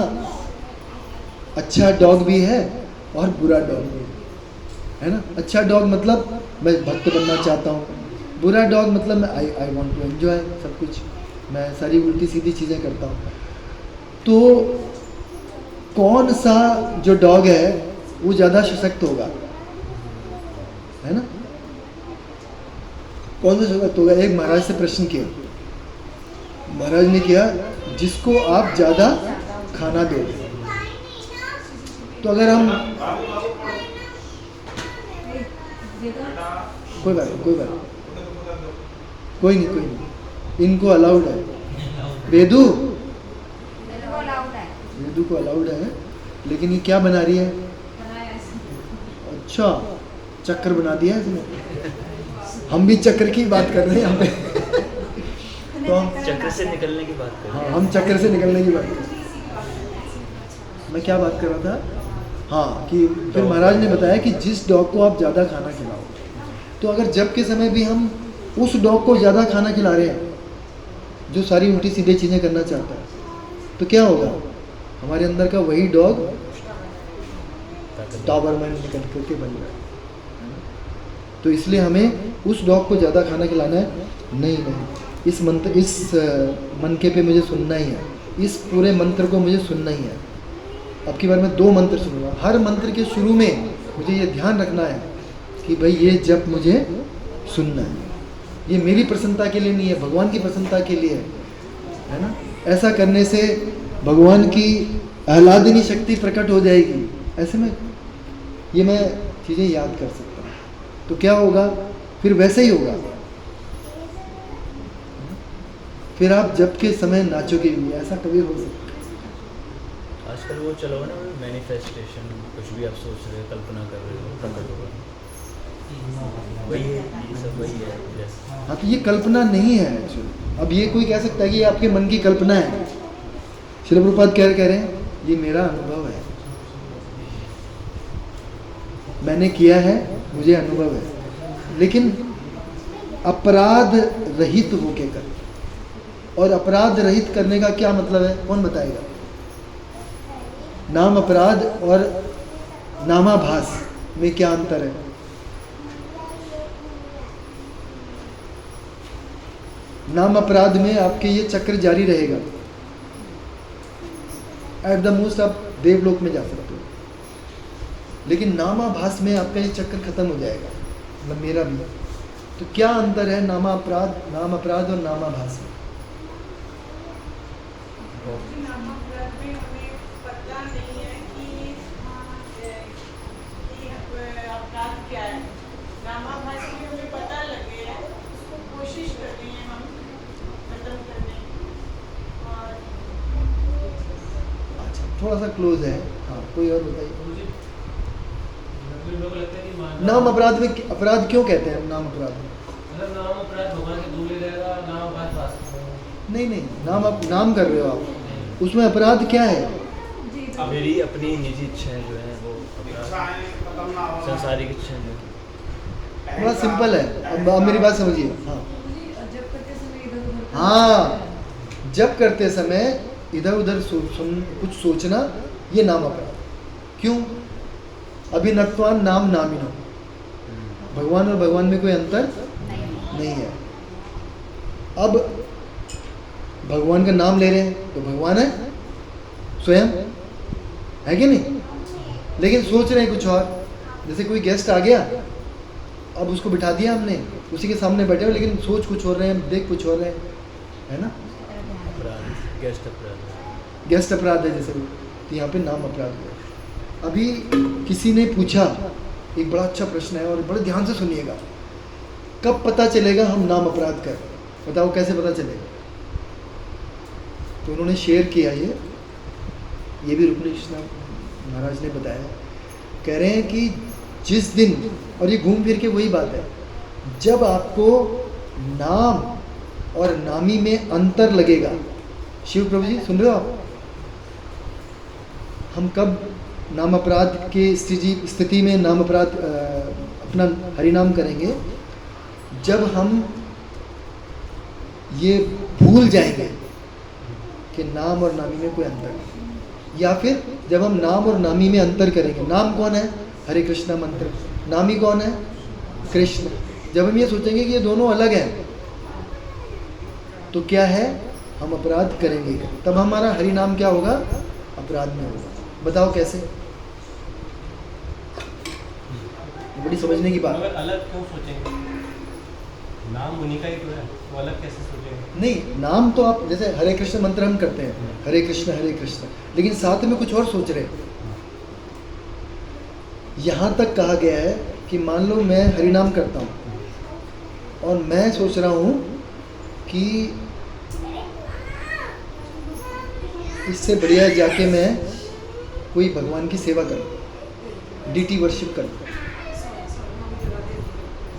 अच्छा डॉग भी है और बुरा डॉग भी है ना। अच्छा डॉग मतलब मैं भक्त बनना चाहता हूँ, बुरा डॉग मतलब मैं आई वांट टू एंजॉय सब कुछ, मैं सारी उल्टी सीधी चीज़ें करता हूँ। तो कौन सा जो डॉग है वो ज़्यादा सशक्त होगा, है ना, कौन सा सशक्त होगा? एक महाराज से प्रश्न किया, महाराज ने किया जिसको आप ज़्यादा खाना दोगे। तो अगर हम कोई बात नहीं, इनको अलाउड है, वेदू को अलाउड है, लेकिन ये क्या बना रही है? अच्छा चक्कर बना दिया है इसने। हम भी चक्कर की बात कर रहे हैं यहाँ पे। तो हम चक्र से निकलने की बात कर रहे हैं। हाँ, हम चक्कर से निकलने की बात कर रहे हैं। मैं क्या बात कर रहा था? हाँ, कि फिर महाराज ने बताया कि जिस डॉग को आप ज़्यादा खाना खिलाओ, तो अगर जब के समय भी हम उस डॉग को ज़्यादा खाना खिला रहे हैं जो सारी उल्टी सीधी चीज़ें करना चाहता है, तो क्या होगा? हमारे अंदर का वही डॉग डॉबरमैन निकल करके बन रहा है। तो इसलिए हमें उस डॉग को ज़्यादा खाना खिलाना है। नहीं, इस मनके पे मुझे सुनना ही है, इस पूरे मंत्र को मुझे सुनना ही है। अब की बार मैं 2 मंत्र सुनूंगा। हर मंत्र के शुरू में मुझे ये ध्यान रखना है कि भाई ये जप मुझे सुनना है, ये मेरी प्रसन्नता के लिए नहीं है, भगवान की प्रसन्नता के लिए है ना। ऐसा करने से भगवान की आह्लादिनी शक्ति प्रकट हो जाएगी। ऐसे में ये मैं चीज़ें याद कर सकता हूँ, तो क्या होगा? फिर वैसे ही होगा, फिर आप जब के समय नाचोगे भी। ऐसा कभी हो सकता है? आजकल वो चलो ना, मैनिफेस्टेशन, कुछ भी आप सोच रहे हो, कल्पना कर रहे हो, प्रकट होगा, वही है, ये सब वही है। हाँ, तो ये कल्पना नहीं है एक्चुअली। अब ये कोई कह सकता है कि ये आपके मन की कल्पना है। श्री प्रभुपाद कह रहे हैं ये मेरा अनुभव है, मैंने किया है, मुझे अनुभव है। लेकिन अपराध रहित होके कर, और अपराध रहित करने का क्या मतलब है? कौन बताएगा? नाम अपराध और नामाभास में क्या अंतर है? नाम अपराध में आपके ये चक्र जारी रहेगा, एट द मोस्ट आप देवलोक में जा सकते हो, लेकिन नामाभास में आपका ये चक्र खत्म हो जाएगा, मतलब मेरा भी। तो क्या अंतर है नाम अपराध और नामाभास में? थोड़ा सा क्लोज है। हाँ, कोई और बताइए। लोगों को लगता है कि नाम अपराध में अपराध क्यों कहते हैं नाम अपराध में? मतलब नाम अपराध भगवान के दूर ले रहेगा, नाम अपराध वास्तव नहीं, नाम कर रहे हो आप, उसमें अपराध क्या है? मेरी अपनी निजी इच्छाएं जो है वो अपराध, इच्छाएं खत्म ना हो, सांसारिक इच्छाएं जो बड़ा सिंपल है। अब मेरी बात समझिए। हाँ, जब करते समय इधर उधर कुछ सोचना, ये नाम अपराध। क्यों? अभिनत्वान नाम नामिनो, भगवान और भगवान में कोई अंतर नहीं है। अब भगवान का नाम ले रहे हैं तो भगवान है स्वयं, है कि नहीं? लेकिन सोच रहे हैं कुछ और। जैसे कोई गेस्ट आ गया, अब उसको बिठा दिया हमने, उसी के सामने बैठे हुए, लेकिन सोच कुछ हो रहे हैं, देख कुछ हो रहे हैं, है ना? अपराध, गेस्ट अपराध है जैसे, तो यहाँ पे नाम अपराध है। अभी किसी ने पूछा, एक बड़ा अच्छा प्रश्न है और बड़े ध्यान से सुनिएगा, कब पता चलेगा हम नाम अपराध कर? बताओ कैसे पता चलेगा? तो उन्होंने शेयर किया ये भी रुक्मिणी महाराज ने बताया। कह रहे हैं कि जिस दिन, और ये घूम फिर के वही बात है, जब आपको नाम और नामी में अंतर लगेगा। शिव प्रभु जी सुन रहे हो आप? हम कब नाम अपराध के स्थिति में नाम अपराध अपना हरिनाम करेंगे? जब हम ये भूल जाएंगे कि नाम और नामी में कोई अंतर नहीं, या फिर जब हम नाम और नामी में अंतर करेंगे। नाम कौन है? हरे कृष्णा मंत्र। नामी कौन है? कृष्ण। जब हम ये सोचेंगे कि ये दोनों अलग हैं, तो क्या है? हम अपराध करेंगे। तब हमारा हरि नाम क्या होगा? अपराध में होगा। बताओ कैसे? बड़ी समझने की बात। मगर अलग क्यों सोचेंगे? नाम उन्हीं का ही तो है, तो अलग कैसे सोचेंगे? नहीं, नाम तो आप जैसे हरे कृष्ण मंत्र हम करते हैं, हरे कृष्ण, लेकिन साथ में कुछ और सोच रहे हैं। यहाँ तक कहा गया है कि मान लो मैं हरिनाम करता हूँ और मैं सोच रहा हूँ कि इससे बढ़िया जाके मैं कोई भगवान की सेवा करूँ, डीटी वर्शिप करूँ।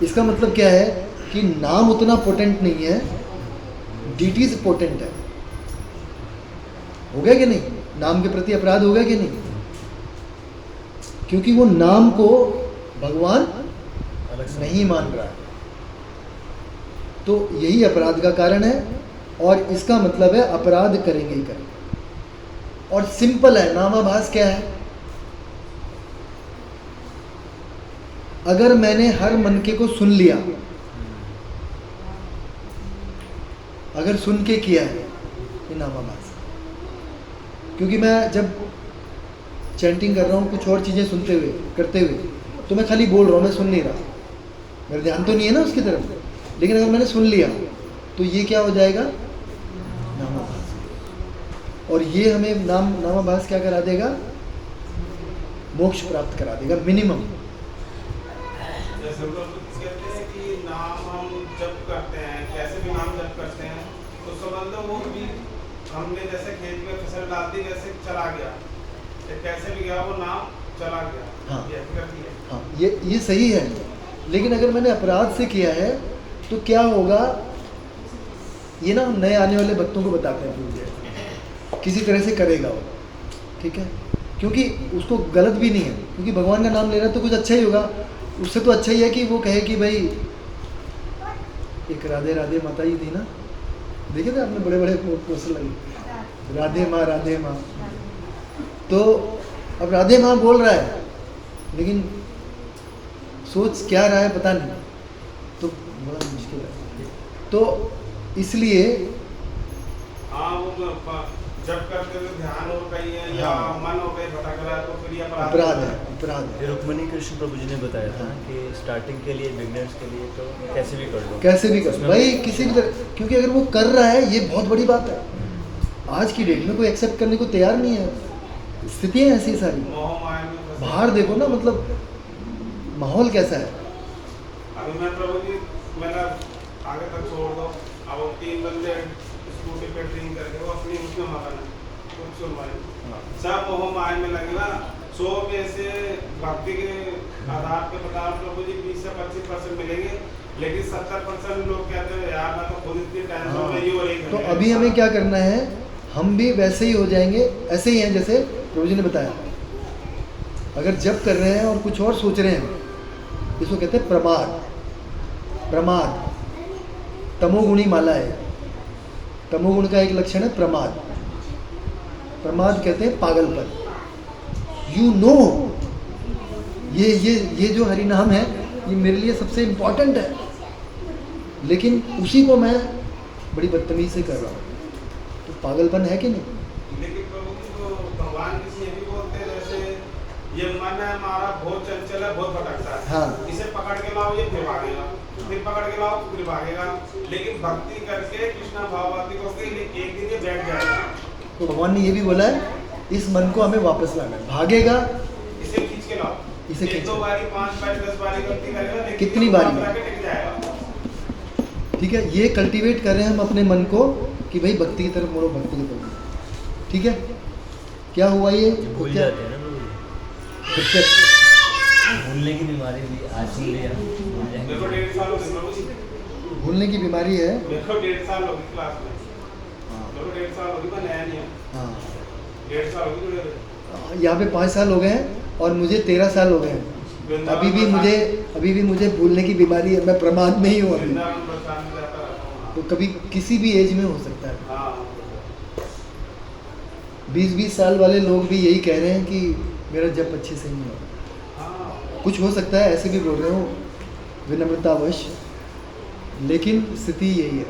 इसका मतलब क्या है कि नाम उतना पोटेंट नहीं है, डीटीज पोटेंट है। हो गया कि नहीं? नाम के प्रति अपराध हो गया कि नहीं? क्योंकि वो नाम को भगवान नहीं मान रहा है, तो यही अपराध का कारण है। और इसका मतलब है अपराध करेंगे ही करेंगे। और सिंपल है, नामाभास क्या है? अगर मैंने हर मनके को सुन लिया, अगर सुन के किया है, ये नामाभास। क्योंकि मैं जब चैंटिंग कर रहा हूँ, कुछ और चीज़ें सुनते हुए करते हुए, तो मैं खाली बोल रहा हूँ, मैं सुन नहीं रहा, मेरा ध्यान तो नहीं है ना उसकी तरफ। लेकिन अगर मैंने सुन लिया तो ये क्या हो जाएगा? नामाभास। और ये हमें नामाभास क्या करा देगा? मोक्ष प्राप्त करा देगा मिनिमम। जैसे लोग कहते हैं कि नाम हम जप करते हैं, कैसे भी नाम जप करते हैं, तो समझ लो वो भी हमने जैसे खेत में फसल डाल दी, जैसे चला गया, कैसे भी गया वो नाम चला गया। हाँ, ये हकीकत है। हाँ, ये सही है। लेकिन अगर मैंने अपराध से किया है तो क्या होगा? ये ना हम नए आने वाले भक्तों को बताते हैं, पूछे किसी तरह से करेगा वो, ठीक है? क्योंकि उसको गलत भी नहीं है, क्योंकि भगवान का नाम ले रहा है तो कुछ अच्छा ही होगा। उससे तो अच्छा ही है कि वो कहे कि भाई एक राधे राधे माता जी थी ना, देखे थे आपने, बड़े बड़े पोस्टर लगे, राधे माँ राधे माँ। तो अब राधे माँ बोल रहा है, लेकिन सोच क्या रहा है पता नहीं, तो बड़ा मुश्किल है। तो इसलिए हाँ, वो जब करते हुए ध्यान हो कहीं है या मन हो कहीं भटक रहा है, तो फिर ये अपराध है। ये रुक्मिणी कृष्ण प्रभु जी ने बताया था कि स्टार्टिंग के लिए, बिगनर्स के लिए तो कैसे भी कर लो, कैसे भी कर भाई, किसी भी तरह। क्योंकि अगर वो कर रहा है, ये बहुत बड़ी बात है। आज की डेट में कोई एक्सेप्ट करने को तैयार नहीं है, स्थितियाँ ऐसी सारी। बाहर देखो ना, मतलब माहौल कैसा है। अभी मैं प्रभु जी, मेरा आगे तक छोड़ दो, अब वो 3 बंदे स्कूटी पे ड्रिंक करके वो अपनी उसमें मगन है, कुछ सुनवाई। सब मोह माया में लगे ना, 100 में से भक्ति के आधार पे बता प्रभु जी 20 से 25% मिलेंगे, लेकिन 70% लोग कहते हैं यार मैं तो खुद इतनी टेंशन में ही हो रही। तो अभी हमें क्या करना है, हम भी वैसे ही हो जाएंगे, ऐसे ही हैं जैसे प्रभु जी ने बताया। अगर जप कर रहे हैं और कुछ और सोच रहे हैं, इसको कहते हैं प्रमाद। प्रमाद तमोगुणी माला है। तमोगुण का एक लक्षण है प्रमाद। प्रमाद कहते हैं पागलपन। यू नो ये जो हरि नाम है ये मेरे लिए सबसे इम्पोर्टेंट है, लेकिन उसी को मैं बड़ी बदतमीजी से कर रहा हूँ, तो पागलपन है कि नहीं? लेकिन प्रभु जी तो भगवान किसी ये भी बोलते हैं जैसे ये मन है हमारा बहुत चंचल है, बहुत भटकता है। हाँ। इसे पकड़ के लाओ ये फिर भागेगा, फिर पकड़ के लाओ फिर भागेगा, लेकिन भक्ति करके कृष्णा भाववादी को एक दिन ये बैठ जाएगा। तो भगवान ने ये भी बोला है इस मन को हमें वापस लाना है। भागेगा, इसे खींच के लाओ, इसे खींच 2 बारी 5 बारी 10 बारी गलती करेगा, लेकिन कितनी ये बारी? पकड़ के टिक जाएगा। ठीक है, ये कल्टीवेट कर रहे हैं हम अपने मन को कि भाई भक्ति की तरफ मोड़ो, भक्ति की तरफ। ठीक है, क्या हुआ ये भूल क्या? जाते हैं ना दिक्कत भूलने की बीमारी भी आज सुन लिया भूल मेरे को जाएंगे। 1.5 साल हो गए प्रभु जी, भूलने की बीमारी है। मेरे को 1.5 साल हो गए क्लास में, मेरे को 1.5 साल हो गई, मैं नया नहीं हूँ। हाँ, 1.5 साल हो गई। यहाँ पे 5 साल हो गए हैं और मुझे 13 साल हो गए हैं। अभी भी मुझे भूलने की बीमारी है। मैं प्रमाद में ही हूँ अभी। वृंदावन प्रस्थान में जाता रहता हूँ। तो कभी किसी भी एज में हो सकता है। हाँ 20-20 साल वाले लोग भी यही कह रहे हैं कि मेरा जप अच्छे से नहीं हो रहा। हाँ कुछ हो सकता है, ऐसे भी बोल रहे हो विनम्रतावश, लेकिन स्थिति यही है।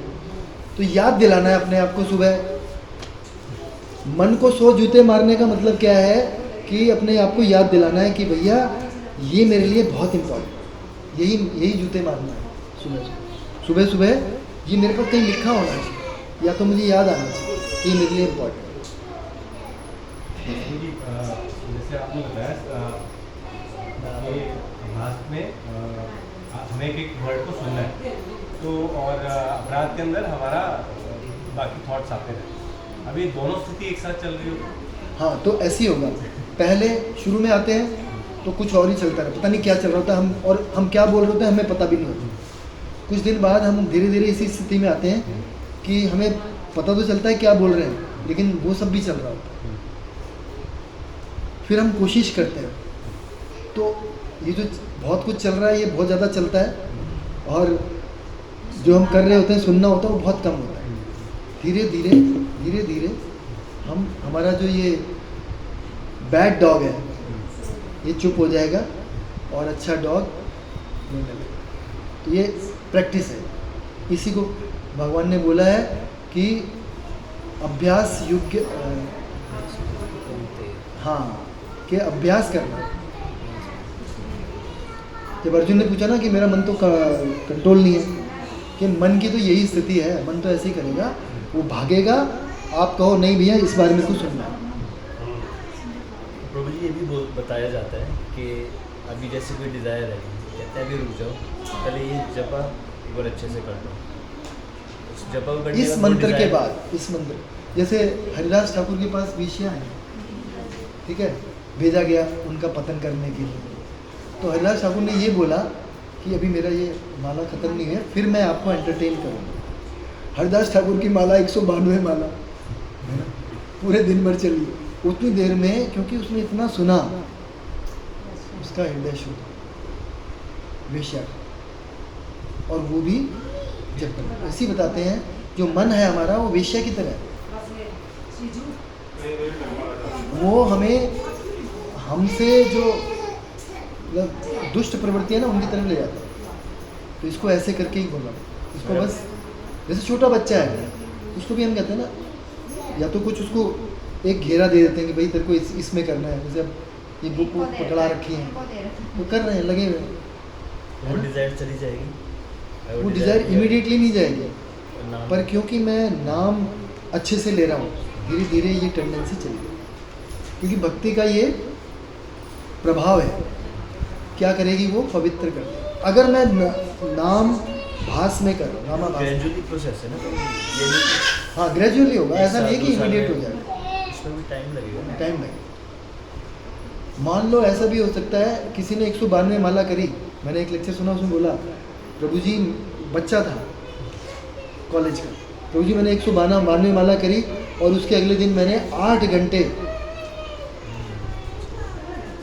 तो याद दिलाना है अपने आप को सुबह। मन को 100 जूते मारने का मतलब क्या है कि अपने आप को याद दिलाना है कि भैया ये मेरे लिए बहुत इम्पोर्टेंट, यही जूते मारना है सुबह सुबह। ये मेरे पर कहीं लिखा होना चाहिए, या तो मुझे याद आना चाहिए कि ये मेरे लिए इम्पोर्टेंट है। जैसे आपने बताया कि अभ्यास में हमें एक वर्ड को सुनना है, तो और अपराध के अंदर हमारा बाकी थॉट्स आते हैं। अभी दोनों स्थिति एक साथ चल रही हो? हाँ, तो ऐसे ही होगा। पहले शुरू में आते हैं तो कुछ और ही चलता रहा, पता नहीं क्या चल रहा होता, हम क्या बोल रहे होते हैं हमें पता भी नहीं होता। कुछ दिन बाद हम धीरे धीरे इसी स्थिति में आते हैं कि हमें पता तो चलता है क्या बोल रहे हैं, लेकिन वो सब भी चल रहा होता है। फिर हम कोशिश करते हैं, तो ये जो बहुत कुछ चल रहा है ये बहुत ज़्यादा चलता है, और जो हम कर रहे होते हैं सुनना होता है वो बहुत कम होता है। धीरे धीरे हमारा जो ये बैड डॉग है ये चुप हो जाएगा और अच्छा डॉग बोलने लगेगा। तो ये प्रैक्टिस है। इसी को भगवान ने बोला है कि अभ्यास योग्य, हाँ, कि अभ्यास करना। जब अर्जुन ने पूछा ना कि मेरा मन तो कंट्रोल नहीं है, कि मन की तो यही स्थिति है, मन तो ऐसे ही करेगा, वो भागेगा। आप कहो नहीं भैया इस बारे में कुछ सुनना है। प्रभु जी ये भी बताया जाता है कि अभी जैसे कोई डिज़ायर है, कहते हैं अभी रुक जाओ, पहले ये जपा एक बार अच्छे से कर लो। जपा करने इस मंत्र के बाद, इस मंत्र जैसे हरिदास ठाकुर के पास विषया है, ठीक है, भेजा गया उनका पतन करने के लिए। तो हरिदास ठाकुर ने ये बोला कि अभी मेरा ये माला ख़त्म नहीं है, फिर मैं आपको एंटरटेन करूँगा। हरिदास ठाकुर की माला 192 माला पूरे दिन भर चली। उतनी देर में, क्योंकि उसने इतना सुना, उसका हृदय शुद्ध, बेशक, और वो भी जब तक ऐसी बताते हैं जो मन है हमारा वो वेश्या की तरह है। वो हमें हमसे जो मतलब दुष्ट प्रवृत्ति है ना उनकी तरफ ले जाता है। तो इसको ऐसे करके ही बोलना, इसको बस जैसे छोटा बच्चा है उसको भी हम कहते हैं ना, या तो कुछ उसको एक घेरा दे देते हैं कि भाई तेरे को इसमें करना है। जैसे अब ये बुक पकड़ा रखी है तो कर रहे हैं, लगे हुए हैं। वो डिज़ायर चली जाएगी, वो डिज़ायर इमीडिएटली नहीं जाएगी, पर क्योंकि मैं नाम अच्छे से ले रहा हूँ, धीरे धीरे ये टेंडेंसी चली गई। क्योंकि भक्ति का ये प्रभाव है, क्या करेगी वो पवित्र कर देगी। अगर मैं नाम भास में कर रहा हूँ, ग्रेजुअली प्रोसेस है ना, ये भी हाँ ग्रेजुअली होगा, ऐसा नहीं है कि इमीडिएट हो जाएगा, इसमें भी टाइम लगेगा ना। टाइम लगेगा। मान लो ऐसा भी हो सकता है, किसी ने 192 माला करी, मैंने एक लेक्चर सुना, उसमें बोला प्रभु जी, बच्चा था कॉलेज का, प्रभु जी मैंने 192 माला करी और उसके अगले दिन मैंने 8 घंटे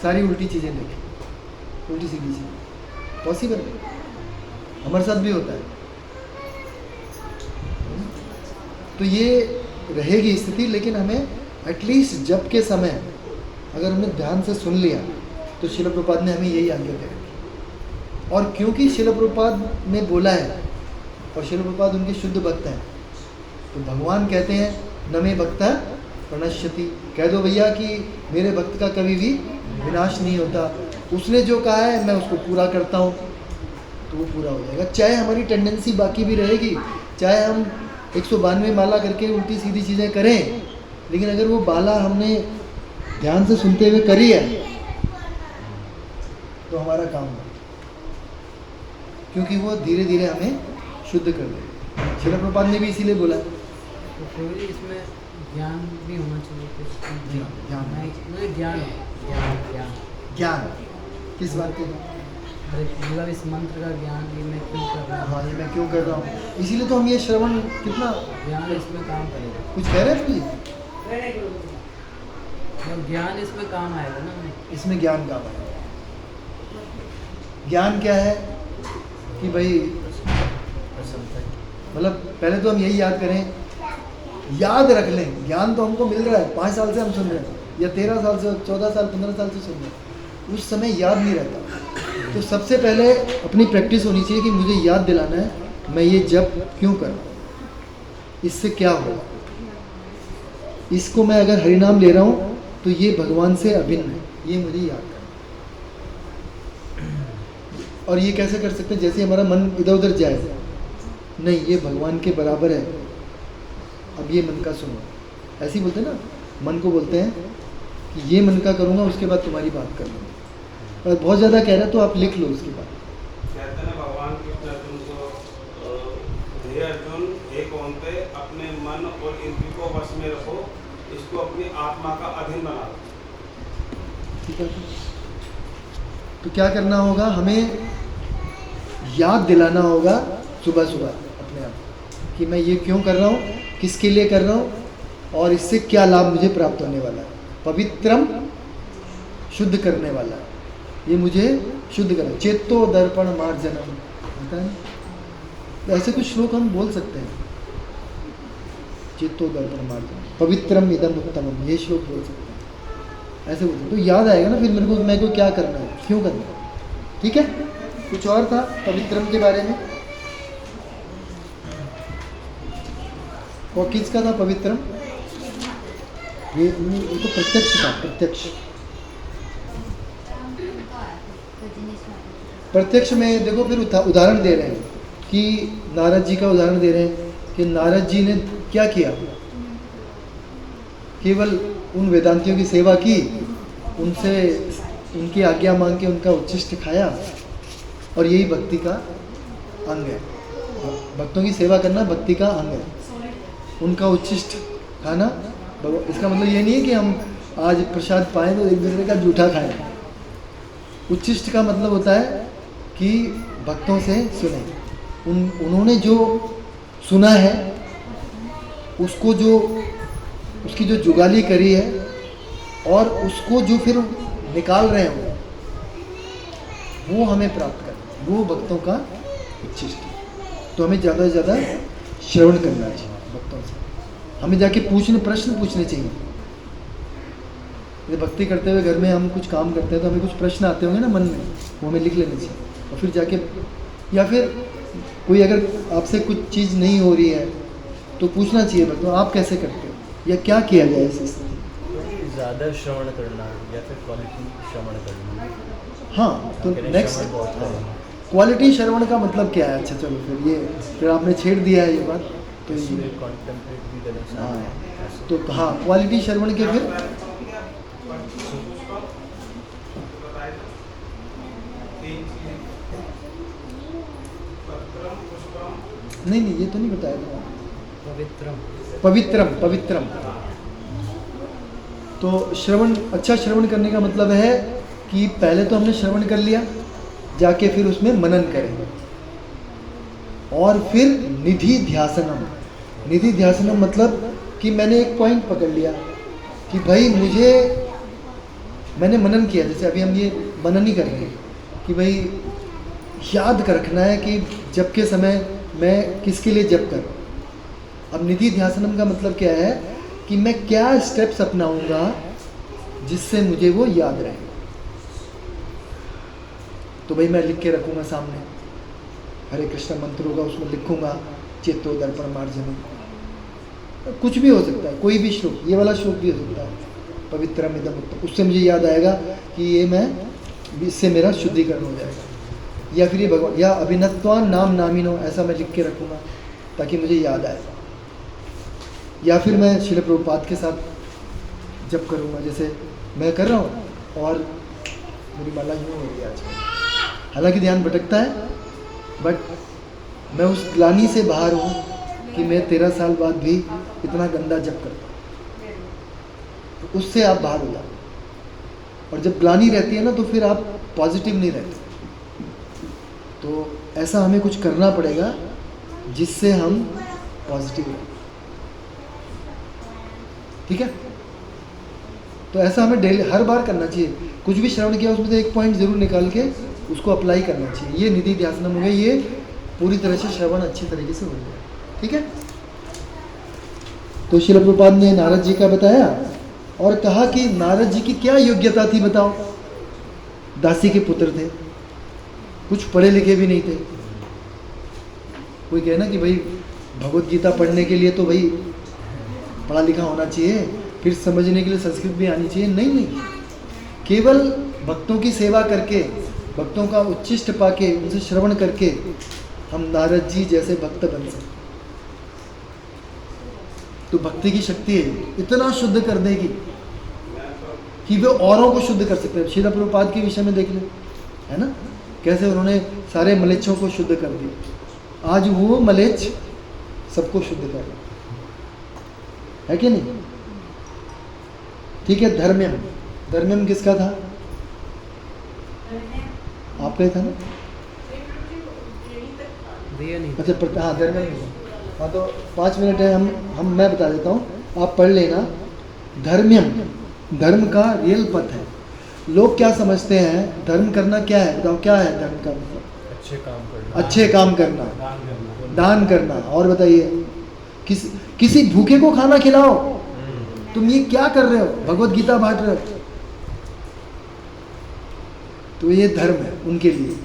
सारी उल्टी चीज़ें देखी, उल्टी सीधी चीज़ें। पॉसिबल है, हमारे साथ भी होता है। तो ये रहेगी स्थिति, लेकिन हमें एटलीस्ट जब के समय अगर हमने ध्यान से सुन लिया तो शिल प्रभुपाद ने हमें यही आज्ञा दे रखी। और क्योंकि शिल प्रभुपाद ने बोला है और शिल प्रभुपाद उनके शुद्ध भक्त हैं, तो भगवान कहते हैं न मे भक्त प्रणश्यति, कह दो भैया कि मेरे भक्त का कभी भी विनाश नहीं होता, उसने जो कहा है मैं उसको पूरा करता हूँ, तो वो पूरा हो जाएगा। चाहे हमारी टेंडेंसी बाकी भी रहेगी, चाहे हम 192 माला करके उल्टी सीधी चीज़ें करें, लेकिन अगर वो बाला हमने ध्यान से सुनते हुए करी है तो हमारा काम है, क्योंकि वो धीरे धीरे हमें शुद्ध कर देगा। शिल प्रभुपाद ने भी इसीलिए बोला। तो प्रभु जी इसमें ज्ञान भी होना चाहिए। ज्ञान ज्ञान ज्ञान ज्ञान किस बात के? मतलब इस मंत्र का ज्ञान ये मैं क्यों कर रहा हूँ, हाँ, ये मैं क्यों कर रहा हूँ, इसीलिए तो हम ये श्रवण कितना ज्ञान इसमें काम करेगा। कुछ कह रहे हैं प्लीज? तो ज्ञान इसमें काम आएगा ना, इसमें ज्ञान का है। ज्ञान क्या है कि भाई मतलब पहले तो हम यही याद करें, याद रख लें, ज्ञान तो हमको मिल रहा है, 5 साल से हम सुन रहे हैं, या 13 साल से, 14 साल 15 साल से सुन रहे हैं, उस समय याद नहीं रहता। तो सबसे पहले अपनी प्रैक्टिस होनी चाहिए कि मुझे याद दिलाना है मैं ये जप क्यों कर रहा हूँ, इससे क्या होगा। इसको मैं अगर हरिनाम ले रहा हूँ तो ये भगवान से अभिन्न है, ये मुझे याद करना। और ये कैसे कर सकते हैं? जैसे हमारा मन इधर उधर जाए, नहीं ये भगवान के बराबर है, अब ये मन का सुनो, ऐसे ही बोलते हैं ना, मन को बोलते हैं कि ये मन का करूँगा उसके बाद तुम्हारी बात कर लूँगा। और बहुत ज़्यादा कह रहे हैं तो आप लिख लो उसके बाद। कहते हैं भगवान कृष्ण अर्जुन को, हे अर्जुन एक ओम पे अपने मन और इंद्रियों को वश में रखो, इसको अपनी आत्मा का अधीन बना दो। ठीक है, तो क्या करना होगा, हमें याद दिलाना होगा सुबह सुबह अपने आप कि मैं ये क्यों कर रहा हूँ, किसके लिए कर रहा हूँ, और इससे क्या लाभ मुझे प्राप्त होने वाला है। पवित्रम शुद्ध करने वाला है, ये मुझे शुद्ध करना। चेतो दर्पण मार्जनम होता है ना, तो ऐसे कुछ श्लोक हम बोल सकते हैं। चेतो दर्पण मार्जनम पवित्रम इदम उत्तमम, ये श्लोक बोल सकते हैं, ऐसे बोलते हैं। तो याद आएगा ना फिर मेरे को क्या करना है, क्यों करना है। ठीक है, कुछ और था पवित्रम के बारे में? और किसका था पवित्रम? ये तो प्रत्यक्ष था, प्रत्यक्ष। प्रत्यक्ष में देखो फिर उदाहरण दे रहे हैं कि नारद जी का उदाहरण दे रहे हैं कि नारद जी ने क्या किया, केवल उन वेदांतियों की सेवा की, उनसे उनकी आज्ञा मांग के उनका उच्छिष्ट खाया, और यही भक्ति का अंग है। भक्तों की सेवा करना भक्ति का अंग है, उनका उच्छिष्ट खाना। इसका मतलब ये नहीं है कि हम आज प्रसाद पाएँ तो एक दूसरे का जूठा खाएं। उच्छिष्ट का मतलब होता है कि भक्तों से सुने, उन्होंने जो सुना है उसको, जो उसकी जो जुगाली करी है और उसको जो फिर निकाल रहे हैं वो हमें प्राप्त करना, वो भक्तों का उच्छिष्ट है। तो हमें ज़्यादा से ज़्यादा श्रवण करना चाहिए भक्तों से, हमें जाके प्रश्न पूछने चाहिए। भक्ति करते हुए घर में हम कुछ काम करते हैं तो हमें कुछ प्रश्न आते होंगे ना मन में, वो हमें लिख लेने चाहिए, और फिर जाके, या फिर कोई अगर आपसे कुछ चीज़ नहीं हो रही है तो पूछना चाहिए भक्तों आप कैसे करते हो, या क्या किया जाए इस स्थिति। ज़्यादा श्रवण करना या फिर क्वालिटी श्रवण करना। हाँ, तो नेक्स्ट क्वालिटी श्रवण का मतलब क्या है? अच्छा चलो फिर आपने छेड़ दिया है ये बात, तो हाँ, तो हाँ क्वालिटी श्रवण के फिर नहीं ये तो नहीं बताया था। पवित्रम पवित्रम पवित्रम तो श्रवण, अच्छा श्रवण करने का मतलब है कि पहले तो हमने श्रवण कर लिया, जाके फिर उसमें मनन करें, और फिर निधि ध्यासनम। निधि ध्यासनम मतलब कि मैंने एक पॉइंट पकड़ लिया कि भाई मैंने मनन किया, जैसे अभी हम ये मनन ही कर रहे हैं कि भाई याद कर रखना है कि जप के समय मैं किसके लिए जप करूँ। अब निधि ध्यासनम का मतलब क्या है कि मैं क्या स्टेप्स अपनाऊंगा जिससे मुझे वो याद रहे। तो भाई मैं लिख के रखूँगा सामने, हरे कृष्ण मंत्र होगा उसमें लिखूँगा, चेतो दर्पण मार्जनम, कुछ भी हो सकता है, कोई भी श्लोक, ये वाला श्लोक भी हो सकता है, पवित्रम इदम उत्तम, उससे मुझे याद आएगा कि ये मैं, इससे मेरा शुद्धिकरण हो जाएगा। या फिर ये भगवान, या अभिनत्वान नाम नामिनो, ऐसा मैं लिख के रखूँगा ताकि मुझे याद आए। या फिर मैं श्रील प्रभुपाद के साथ जप करूँगा, जैसे मैं कर रहा हूँ और मेरी माला यूँ हो गई आज। हालांकि ध्यान भटकता है, बट मैं उस ग्लानि से बाहर हूँ कि मैं 13 साल बाद भी इतना गंदा जप करता हूँ, तो उससे आप बाहर हो जाओ। और जब ग्लानि रहती है ना तो फिर आप पॉजिटिव नहीं रहते। तो ऐसा हमें कुछ करना पड़ेगा जिससे हम पॉजिटिव रहें, ठीक है। तो ऐसा हमें डेली हर बार करना चाहिए। कुछ भी श्रवण किया उसमें से एक पॉइंट जरूर निकाल के उसको अप्लाई करना चाहिए। ये निधि ध्यासनम हो गया, ये पूरी तरह से श्रवण अच्छी तरीके से हो गया, ठीक है। तो श्रील प्रभुपाद ने नारद जी का बताया और कहा कि नारद जी की क्या योग्यता थी बताओ। दासी के पुत्र थे, कुछ पढ़े लिखे भी नहीं थे। कोई कहे ना कि भाई भगवत गीता पढ़ने के लिए तो भाई पढ़ा लिखा होना चाहिए, फिर समझने के लिए संस्कृत भी आनी चाहिए। नहीं नहीं, केवल भक्तों की सेवा करके, भक्तों का उच्चिष्ट पाके, उनसे श्रवण करके हम नारद जी जैसे भक्त बन सकते। तो भक्ति की शक्ति है, इतना शुद्ध कर देगी कि वे औरों को शुद्ध कर सकते हैं। श्रील प्रभुपाद के विषय में देख ले, है ना, कैसे उन्होंने सारे मलेच्छों को शुद्ध कर दिया। आज वो मलेच्छ सबको शुद्ध कर रहे है कि नहीं। ठीक है, धर्म्यम, धर्म्यम किसका था? आपका ही था ना? अच्छा, हाँ धर्म्यम। हाँ तो 5 मिनट है, मैं बता देता हूँ, आप पढ़ लेना। धर्म्यम, धर्म का रियल पथ है। लोग क्या समझते हैं धर्म करना क्या है, बताओ क्या है धर्म का मतलब? अच्छे काम करना, अच्छे काम करना, दान करना। और बताइए, किसी भूखे को खाना खिलाओ। तुम ये क्या कर रहे हो? भगवत गीता बांट रहे हो। तो ये धर्म है उनके लिए।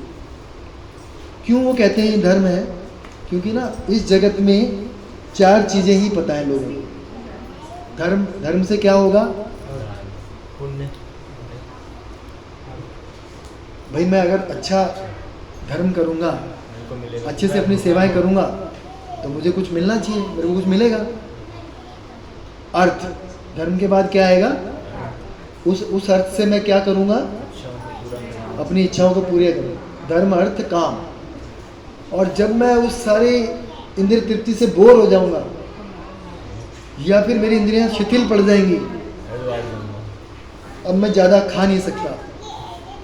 क्यों वो कहते हैं ये धर्म है? क्योंकि ना इस जगत में 4 चीजें ही पता है लोगों को। धर्म से क्या होगा? पुण्य। भाई मैं अगर अच्छा धर्म करूँगा, अच्छे से अपनी सेवाएं करूँगा तो मुझे कुछ मिलना चाहिए, मेरे को कुछ मिलेगा। अर्थ, धर्म के बाद क्या आएगा? उस अर्थ से मैं क्या करूँगा? अपनी इच्छाओं को पूरी करूँ। धर्म, अर्थ, काम। और जब मैं उस सारे इंद्रिय तृप्ति से बोर हो जाऊँगा या फिर मेरी इंद्रियां शिथिल पड़ जाएंगी, अब मैं ज़्यादा खा नहीं सकता।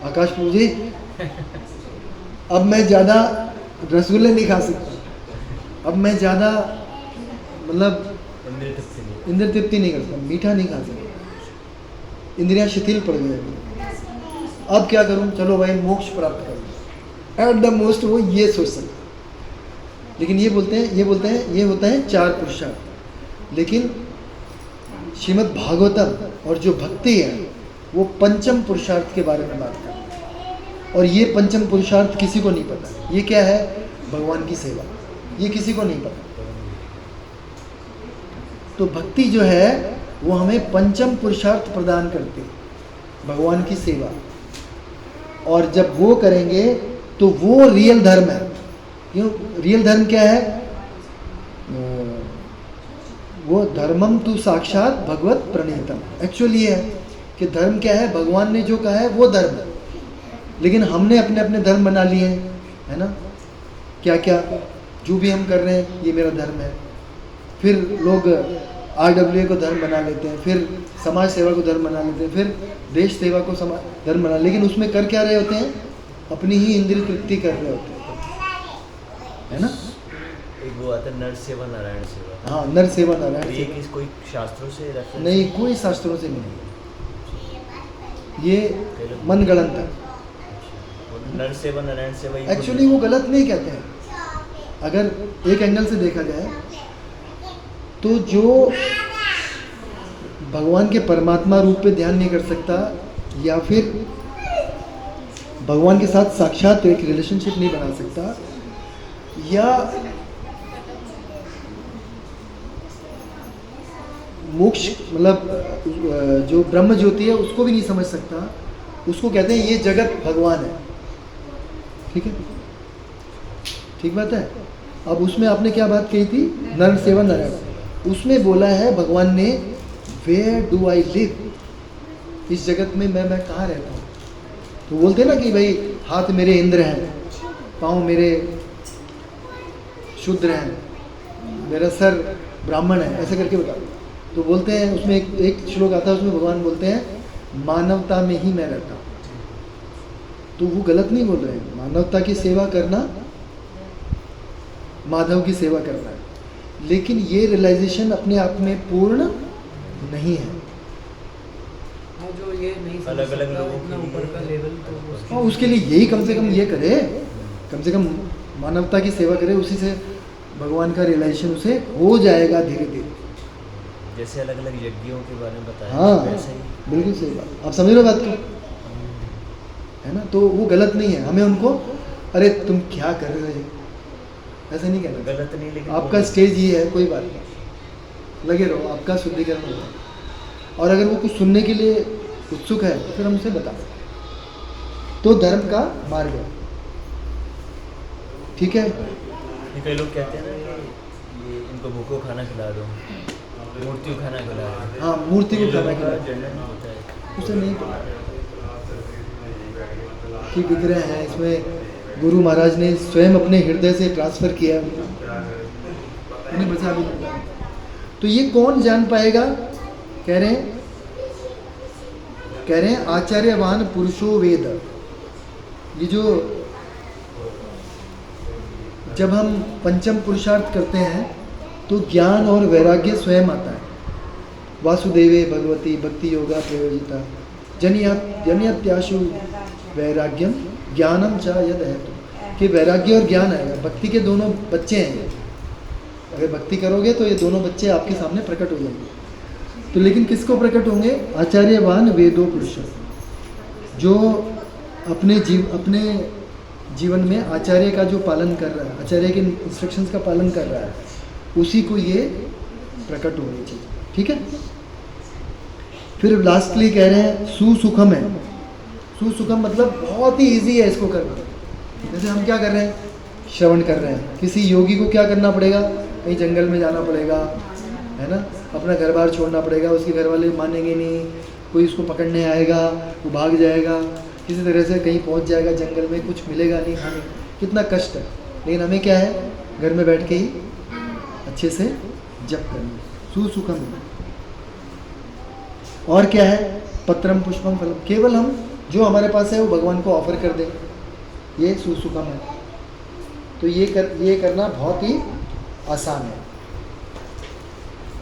आकाश प्रभु जी, अब मैं ज़्यादा रसगुल्ले नहीं खा सकता, अब मैं ज़्यादा मतलब इंद्रिय तृप्ति नहीं कर सकता, मीठा नहीं खा सकता, इंद्रियां शिथिल पड़ जाएंगी। अब क्या करूं? चलो भाई मोक्ष प्राप्त करूं। एट द मोस्ट वो ये सोच सकता। लेकिन ये बोलते हैं ये होता है 4 पुरुषार्थ। लेकिन श्रीमद् भागवतम और जो भक्ति है वो 5म पुरुषार्थ के बारे में बात करते हैं। और ये 5म पुरुषार्थ किसी को नहीं पता। ये क्या है? भगवान की सेवा। ये किसी को नहीं पता। तो भक्ति जो है वो हमें 5म पुरुषार्थ प्रदान करती है, भगवान की सेवा। और जब वो करेंगे तो वो रियल धर्म है। क्यों? रियल धर्म क्या है? वो धर्मम तु साक्षात भगवत प्रणीतम। एक्चुअली ये है कि धर्म क्या है? भगवान ने जो कहा है वो धर्म है। लेकिन हमने अपने अपने धर्म बना लिए हैं, है ना। क्या क्या जो भी हम कर रहे हैं ये मेरा धर्म है। फिर लोग RWA को धर्म बना लेते हैं, फिर समाज सेवा को धर्म बना लेते हैं, फिर देश सेवा को धर्म बना, लेकिन उसमें कर क्या रहे होते हैं? अपनी ही इंद्रिय तृप्ति कर रहे होते हैं, है ना? एक वो आता है नर सेवा नारायण सेवा। हाँ, नर सेवा तो नारायण ये सेवा। किस कोई शास्त्रों से रेफरेंस? नहीं, कोई शास्त्रों से नहीं, ये मन गलत है। नर सेवा नारायण सेवा एक्चुअली वो गलत नहीं कहते हैं। अगर एक एंगल से देखा जाए तो जो भगवान के परमात्मा रूप पे ध्यान नहीं कर सकता, या फिर भगवान के साथ साक्षात एक रिलेशनशिप नहीं बना सकता, या मोक्ष मतलब जो ब्रह्म ज्योति है उसको भी नहीं समझ सकता, उसको कहते हैं ये जगत भगवान है। ठीक है, ठीक बात है। अब उसमें आपने क्या बात कही थी? नर सेवा नारायण। उसमें बोला है भगवान ने, वेयर डू आई लिव, इस जगत में मैं कहाँ रहता हूँ। तो बोलते ना कि भाई हाथ मेरे इंद्र हैं, पाँव मेरे शूद्र हैं, मेरा सर ब्राह्मण है, ऐसे करके बता। तो बोलते हैं उसमें एक श्लोक आता है, उसमें भगवान बोलते हैं मानवता में ही मैं रहता हूँ। तो वो गलत नहीं बोल रहे हैं। मानवता की सेवा करना माधव की सेवा करना है, लेकिन ये रियलाइजेशन अपने आप में पूर्ण नहीं है। हाँ, जो ये नहीं समझ अलग-अलग सकता लोगों इतना के ऊपर का लिए- लेवल, तो और उसके लिए यही कम से कम ये करे, कम से कम मानवता की सेवा करे, उसी से भगवान का रियलाइजेशन उसे हो जाएगा धीरे धीरे। जैसे अलग अलग यज्ञों के बारे में बताया, हाँ, वैसे ही बिल्कुल सही बात। आप समझ रहे हो बात को, है ना? तो वो गलत नहीं है। हमें उनको अरे तुम क्या कर रहे हो ऐसे नहीं कहना। गलत नहीं, लेकिन आपका स्टेज ये है, कोई बात नहीं, लगे रहो, आपका शुद्धिकरण होगा। और अगर वो कुछ सुनने के लिए उत्सुक है तो फिर हम उसे बता। तो धर्म का मार्ग है, ठीक है। ये कई लोग कहते हैं ना कि ये इनको भूखों खाना खिला दो, मूर्तियों खाना खिला दो। हाँ, मूर्ति को ये खाना लोगों का खिलाओ। जनरल होता है। उसे नहीं पता कि विग्रह है, इसमें गुरु महाराज ने स्वयं अपने हृदय से ट्रांसफर किया है, उन्हें बचा भी नहीं। तो ये कौन जान पाएगा? कह रहे हैं आचार्यवान पुरुषो वेद। ये जो जब हम पंचम पुरुषार्थ करते हैं तो ज्ञान और वैराग्य स्वयं आता है। वासुदेवे भगवती भक्ति योगा प्रयोजिता जन्यत्याशु वैराग्यम ज्ञानम च यद है, कि वैराग्य और ज्ञान आएगा। भक्ति के दोनों बच्चे हैं, अगर भक्ति करोगे तो ये दोनों बच्चे आपके सामने प्रकट हो जाएंगे। तो लेकिन किसको प्रकट होंगे? आचार्यवान वेदो पुरुष, जो अपने जीवन में आचार्य का जो पालन कर रहा है, आचार्य के इंस्ट्रक्शंस का पालन कर रहा है, उसी को ये प्रकट होनी चाहिए। ठीक है। फिर लास्टली कह रहे हैं सुसुखम है। सुसुखम मतलब बहुत ही इजी है इसको करना। जैसे हम क्या कर रहे हैं? श्रवण कर रहे हैं। किसी योगी को क्या करना पड़ेगा? कहीं जंगल में जाना पड़ेगा, है ना, अपना घर बार छोड़ना पड़ेगा, उसके घर वाले मानेंगे नहीं, कोई उसको पकड़ने आएगा, वो भाग जाएगा, किसी तरह से कहीं पहुंच जाएगा जंगल में, कुछ मिलेगा नहीं खाने, कितना कष्ट है। लेकिन हमें क्या है? घर में बैठ के ही अच्छे से जप करना, सुसुखम है। और क्या है? पत्रम पुष्पम फलम, केवल हम जो हमारे पास है वो भगवान को ऑफर कर दें, ये सुसुखम है। तो ये करना बहुत ही आसान है।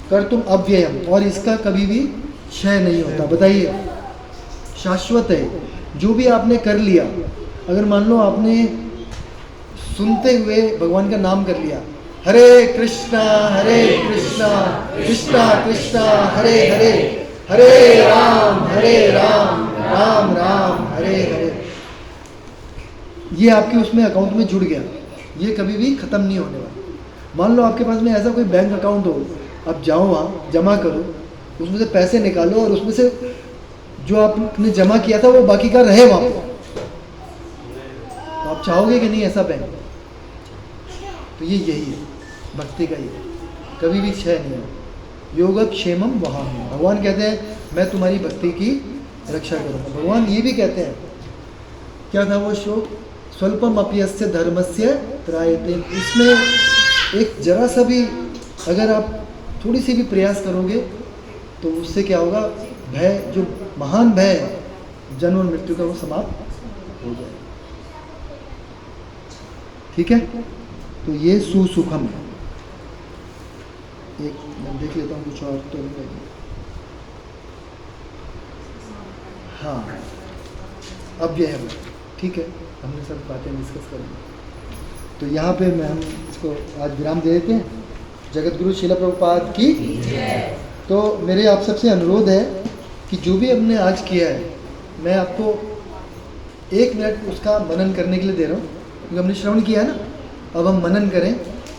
कर तुम अव्ययम, और इसका कभी भी क्षय नहीं होता। बताइए, शाश्वत है। जो भी आपने कर लिया, अगर मान लो आपने सुनते हुए भगवान का नाम कर लिया, हरे कृष्णा कृष्णा कृष्णा हरे हरे, हरे राम राम राम हरे हरे, ये आपके उसमें अकाउंट में जुड़ गया, ये कभी भी ख़त्म नहीं होने वाला। मान लो आपके पास में ऐसा कोई बैंक अकाउंट हो, आप जाओ वहाँ जमा करो, उसमें से पैसे निकालो और उसमें से जो आपने जमा किया था वो बाकी का रहे वहाँ पे, तो आप चाहोगे कि नहीं ऐसा बैंक? तो ये यही है भक्ति का, ये कभी भी क्षय नहीं है। योगक्षेमम वहाँ, भगवान कहते हैं मैं तुम्हारी भक्ति की रक्षा करूँगा। भगवान ये भी कहते हैं, क्या था वो श्लोक? स्वल्पम अप्यस्य धर्मस्य त्रायते। इसमें एक जरा सा भी अगर आप थोड़ी सी भी प्रयास करोगे तो उससे क्या होगा? भय, जो महान भय है जन्म और मृत्यु का, वो समाप्त हो जाए। ठीक है, तो ये सुसुखम है। एक मैं देख लेता हूँ कुछ और तो नहीं लगे। हाँ, अब यह है वो। ठीक है, हमने सब बातें डिस्कस कर ली। तो यहाँ पे मैं हम इसको आज विराम दे देते हैं। जगत गुरु श्रील प्रभुपाद की। तो मेरे आप सबसे अनुरोध है कि जो भी हमने आज किया है, मैं आपको 1 मिनट उसका मनन करने के लिए दे रहा हूँ, क्योंकि हमने श्रवण किया है ना। अब हम मनन करें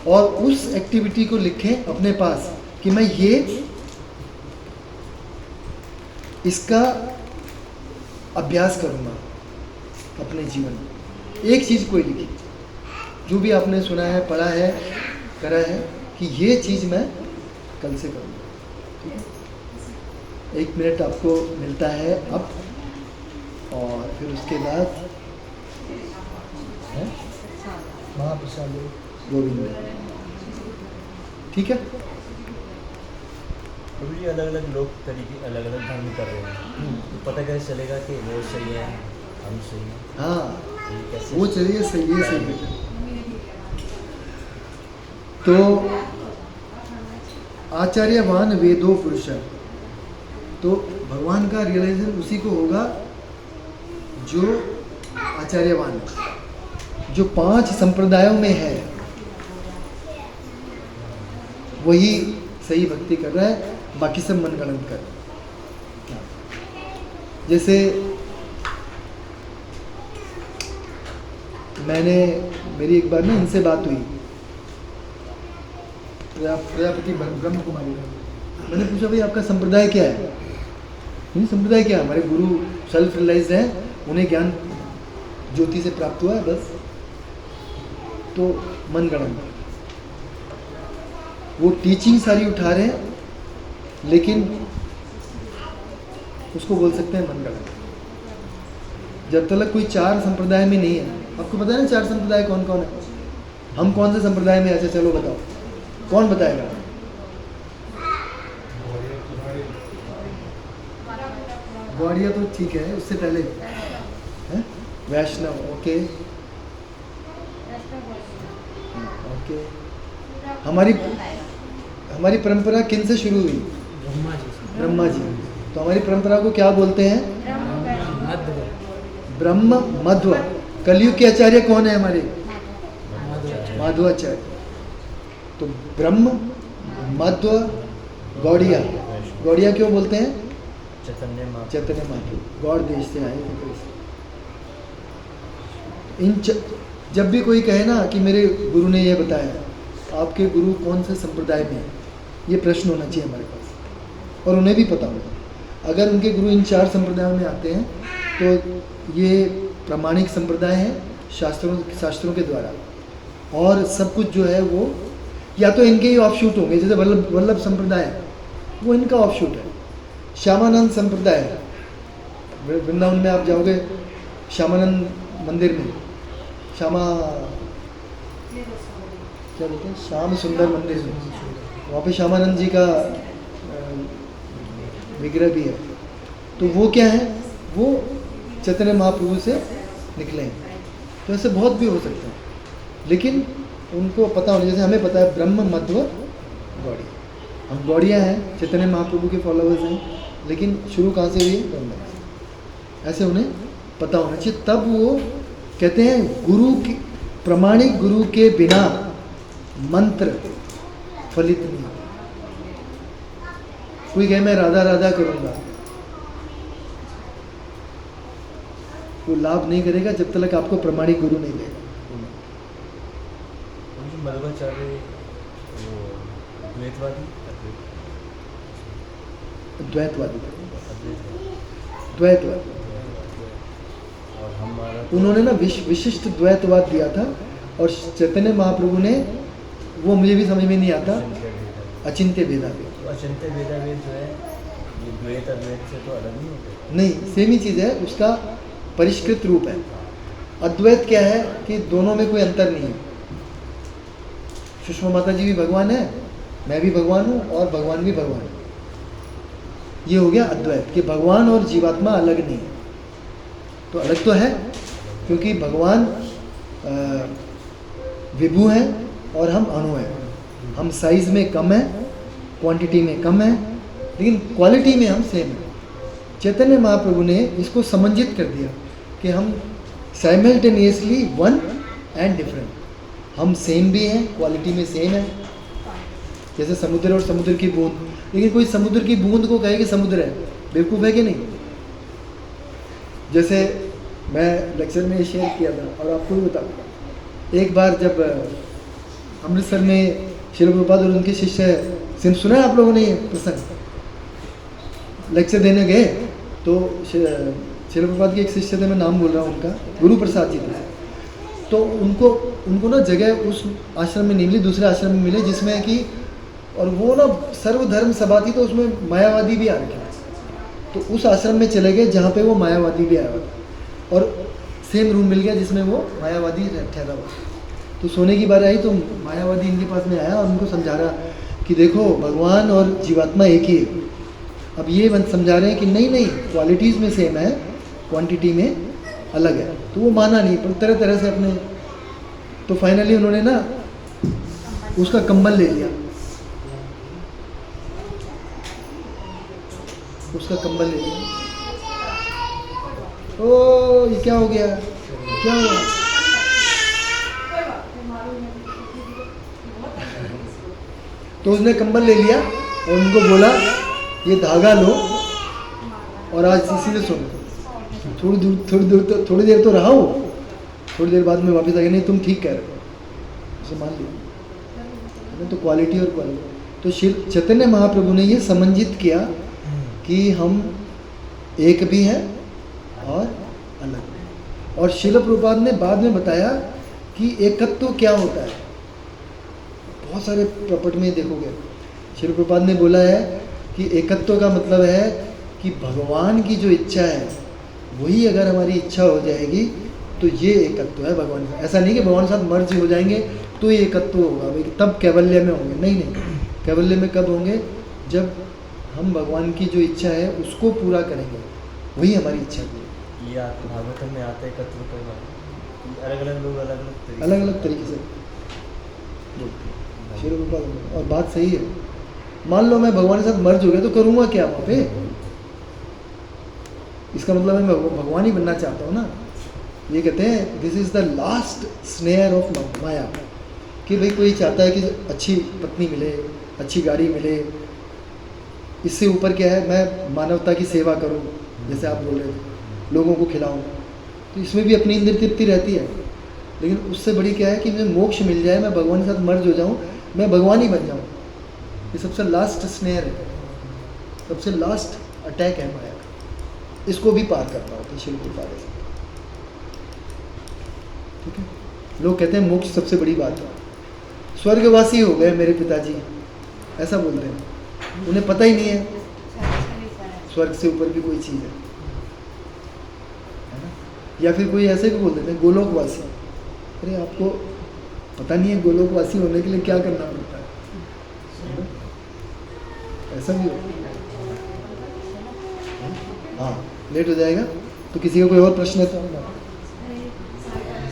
और उस एक्टिविटी को लिखें अपने पास कि मैं ये इसका अभ्यास करूँगा अपने जीवन में। एक चीज़ कोई लिखी, जो भी आपने सुना है, पढ़ा है, करा है, कि ये चीज़ मैं कल से करूँगा। ठीक है, 1 मिनट आपको मिलता है अब, और फिर उसके बाद है महाप्रसाद गोविंद। ठीक है, प्रभु जी अलग अलग लोग तरीके अलग अलग धर्म कर रहे हैं, तो पता कैसे चलेगा कि वो सही है हम सही हैं? हाँ, ये कैसे वो चलिए सही है, सही है। तो आचार्यवान वेदो पुरुष, तो भगवान का रियलाइजेशन उसी को होगा जो आचार्यवान है, जो 5 संप्रदायों में है, वही सही भक्ति कर रहा है, बाकी सब मनगढ़ंत कर रहे हैं। जैसे मेरी एक बार ना इनसे बात हुई, प्रजापति ब्रह्म कुमारी का। मैंने पूछा भाई आपका संप्रदाय क्या है? नहीं, संप्रदाय क्या है? हमारे गुरु सेल्फ रियलाइज्ड हैं, उन्हें ज्ञान ज्योति से प्राप्त हुआ है बस। तो मनगढ़ंत वो टीचिंग सारी उठा रहे हैं, लेकिन उसको बोल सकते हैं मनगढ़ंत। जब तक कोई 4 संप्रदाय में नहीं है। आपको पता है ना 4 संप्रदाय कौन कौन है? हम कौन से संप्रदाय में? ऐसे चलो बताओ, कौन बताएगा? गौड़िया तो ठीक है, उससे पहले है वैष्णव। ओके ओके, हमारी परंपरा किन से शुरू हुई? ब्रह्मा जी। तो हमारी परंपरा को क्या बोलते हैं? ब्रह्म मध्व। कलयुग के आचार्य कौन है हमारे? माधवाचार्य। तो ब्रह्म, मध्व, गौड़िया। गौड़िया क्यों बोलते हैं? चैतन्य महाप्रभु गौड़ देश से आए थे। जब भी कोई कहे ना कि मेरे गुरु ने ये बताया, आपके गुरु कौन से संप्रदाय में है, ये प्रश्न होना चाहिए हमारे पास, और उन्हें भी पता होगा। अगर उनके गुरु इन 4 संप्रदायों में आते हैं तो ये प्रामाणिक संप्रदाय है शास्त्रों के द्वारा, और सब कुछ जो है वो या तो इनके ही ऑफशूट होंगे। जैसे वल्लभ संप्रदाय है, वो इनका ऑफशूट है। श्यामानंद संप्रदाय है, वृंदावन में आप जाओगे श्यामानंद मंदिर में, क्या बोलते हैं, श्याम सुंदर मंदिर में, वहाँ पे श्यामानंद जी का विग्रह भी है। तो वो क्या है? वो चैतन्य महाप्रभु से निकले हैं। तो ऐसे बहुत भी हो सकते हैं, लेकिन उनको पता होना। जैसे हमें पता है ब्रह्म, मध्व, गौड़ी। हम गौड़िया हैं, चैतन्य महाप्रभु के फॉलोअर्स हैं, लेकिन शुरू कहाँ से हुई? ब्रह्म से। ऐसे उन्हें पता होना चाहिए। तब वो कहते हैं गुरु की, प्रामाणिक गुरु के बिना मंत्र फलित नहीं। कोई कहे मैं राधा राधा करूँगा, वो लाभ नहीं करेगा जब तक आपको प्रामाणिक गुरु नहीं देगा। मध्वाचार्य द्वैतवादी, और हमारा उन्होंने ना विशिष्ट द्वैतवाद दिया था, और चैतन्य महाप्रभु ने, वो मुझे भी समझ में नहीं आता, अचिंत्य भेदाभेद। तो अचिंत्य भेदाभेद जो है ये द्वैत अद्वैत से तो अलग नहीं होते? नहीं, सेम ही चीज़ है, उसका परिष्कृत रूप है। अद्वैत क्या है कि दोनों में कोई अंतर नहीं है। सुषमा माता जी भी भगवान है, मैं भी भगवान हूँ, और भगवान भी भगवान है। ये हो गया अद्वैत, कि भगवान और जीवात्मा अलग नहीं है। तो अलग तो है, क्योंकि भगवान विभु हैं और हम अणु हैं। हम साइज में कम है, क्वांटिटी में कम है, लेकिन क्वालिटी में हम सेम है। चैतन्य महाप्रभु ने इसको समंजित कर दिया कि हम साइमल्टेनियसली वन एंड डिफरेंट। हम सेम भी हैं, क्वालिटी में सेम है, जैसे समुद्र और समुद्र की बूंद। लेकिन कोई समुद्र की बूंद को कहे कि समुद्र है, बेवकूफ़ है कि नहीं? जैसे मैं लेक्चर में शेयर किया था और आपको भी बताऊँ, एक बार जब अमृतसर में श्रील प्रभुपाद और उनके शिष्य, सिर्फ सुना है आप लोगों ने ये प्रसंग, लेक्चर देने गए तो श्रील प्रभुपाद के एक शिष्य थे, मैं नाम बोल रहा हूँ उनका, गुरु प्रसाद जी थे। तो उनको ना जगह उस आश्रम में नहीं मिली, दूसरे आश्रम में मिले जिसमें कि, और वो ना सर्वधर्म सभा थी, तो उसमें मायावादी भी आ रखे थे। तो उस आश्रम में चले गए जहाँ पे वो मायावादी भी आया हुआ था, और सेम रूम मिल गया जिसमें वो मायावादी ठहरा हुआ। तो सोने की बारी आई तो मायावादी इनके पास में आया और उनको समझा रहा कि देखो भगवान और जीवात्मा एक ही है। अब ये समझा रहे हैं कि नहीं, क्वालिटीज़ में सेम है, क्वांटिटी में अलग है। तो वो माना नहीं, पर तरह तरह से अपने, तो फाइनली उन्होंने ना उसका कंबल ले लिया, उसका कंबल ले लिया। ओ ये क्या हो गया, क्या हुआ? तो उसने कंबल ले लिया और उनको बोला ये धागा लो और आज इसी से सोनो। थोड़ी देर तो रहा हो, थोड़ी देर बाद में वापस आ गया, नहीं तुम ठीक कह रहे हो, उसे मान लिया। तो क्वालिटी और क्वालिटी, तो चैतन्य महाप्रभु ने ये समंजित किया कि हम एक भी हैं और अलग भी। और श्रील प्रभुपाद ने बाद में बताया कि एकत्व क्या होता है। बहुत सारे प्रपट में देखोगे श्रील प्रभुपाद ने बोला है कि एकत्व का मतलब है कि भगवान की जो इच्छा है वही अगर हमारी इच्छा हो जाएगी तो ये एकत्व है भगवान का। ऐसा नहीं कि भगवान के साथ मर्ज हो जाएंगे तो ये एकत्व होगा, भाई तब कैवल्य में होंगे। नहीं, कैवल्य में कब होंगे? जब हम भगवान की जो इच्छा है उसको पूरा करेंगे, वही हमारी इच्छा है। ये भागवतम में आता है एकत्व करना, अलग अलग लोग अलग अलग तरीके से बोलते हैं श्री प्रभुपाद, और बात सही है। मान लो मैं भगवान के साथ मर्ज हो गया तो करूँगा क्या वहाँ पे? इसका मतलब है मैं भगवान ही बनना चाहता हूँ ना। ये कहते हैं this is the last snare of maya, कि भाई कोई चाहता है कि अच्छी पत्नी मिले, अच्छी गाड़ी मिले, इससे ऊपर क्या है मैं मानवता की सेवा करूँ, जैसे आप बोल रहे थे, लोगों को खिलाऊँ, तो इसमें भी अपनी इंद्र तृप्ति रहती है। लेकिन उससे बड़ी क्या है कि मुझे मोक्ष मिल जाए, मैं भगवान के साथ मर्ज हो जाऊँ, मैं भगवान ही बन जाऊँ। ये सबसे लास्ट स्नेयर है, सबसे लास्ट अटैक है माया का। इसको भी पार करना होता है शिव कृपा से, ठीक है। लोग कहते हैं मोक्ष सबसे बड़ी बात है, स्वर्गवासी हो गए मेरे पिताजी, ऐसा बोलते हैं। उन्हें पता ही नहीं है स्वर्ग से ऊपर भी कोई चीज़ है ना। या फिर कोई ऐसे भी बोल देते हैं गोलोकवासी। अरे आपको पता नहीं है गोलोकवासी होने के लिए क्या करना पड़ता है, ऐसा भी हो। हाँ, लेट हो जाएगा, तो किसी का कोई और प्रश्न है तो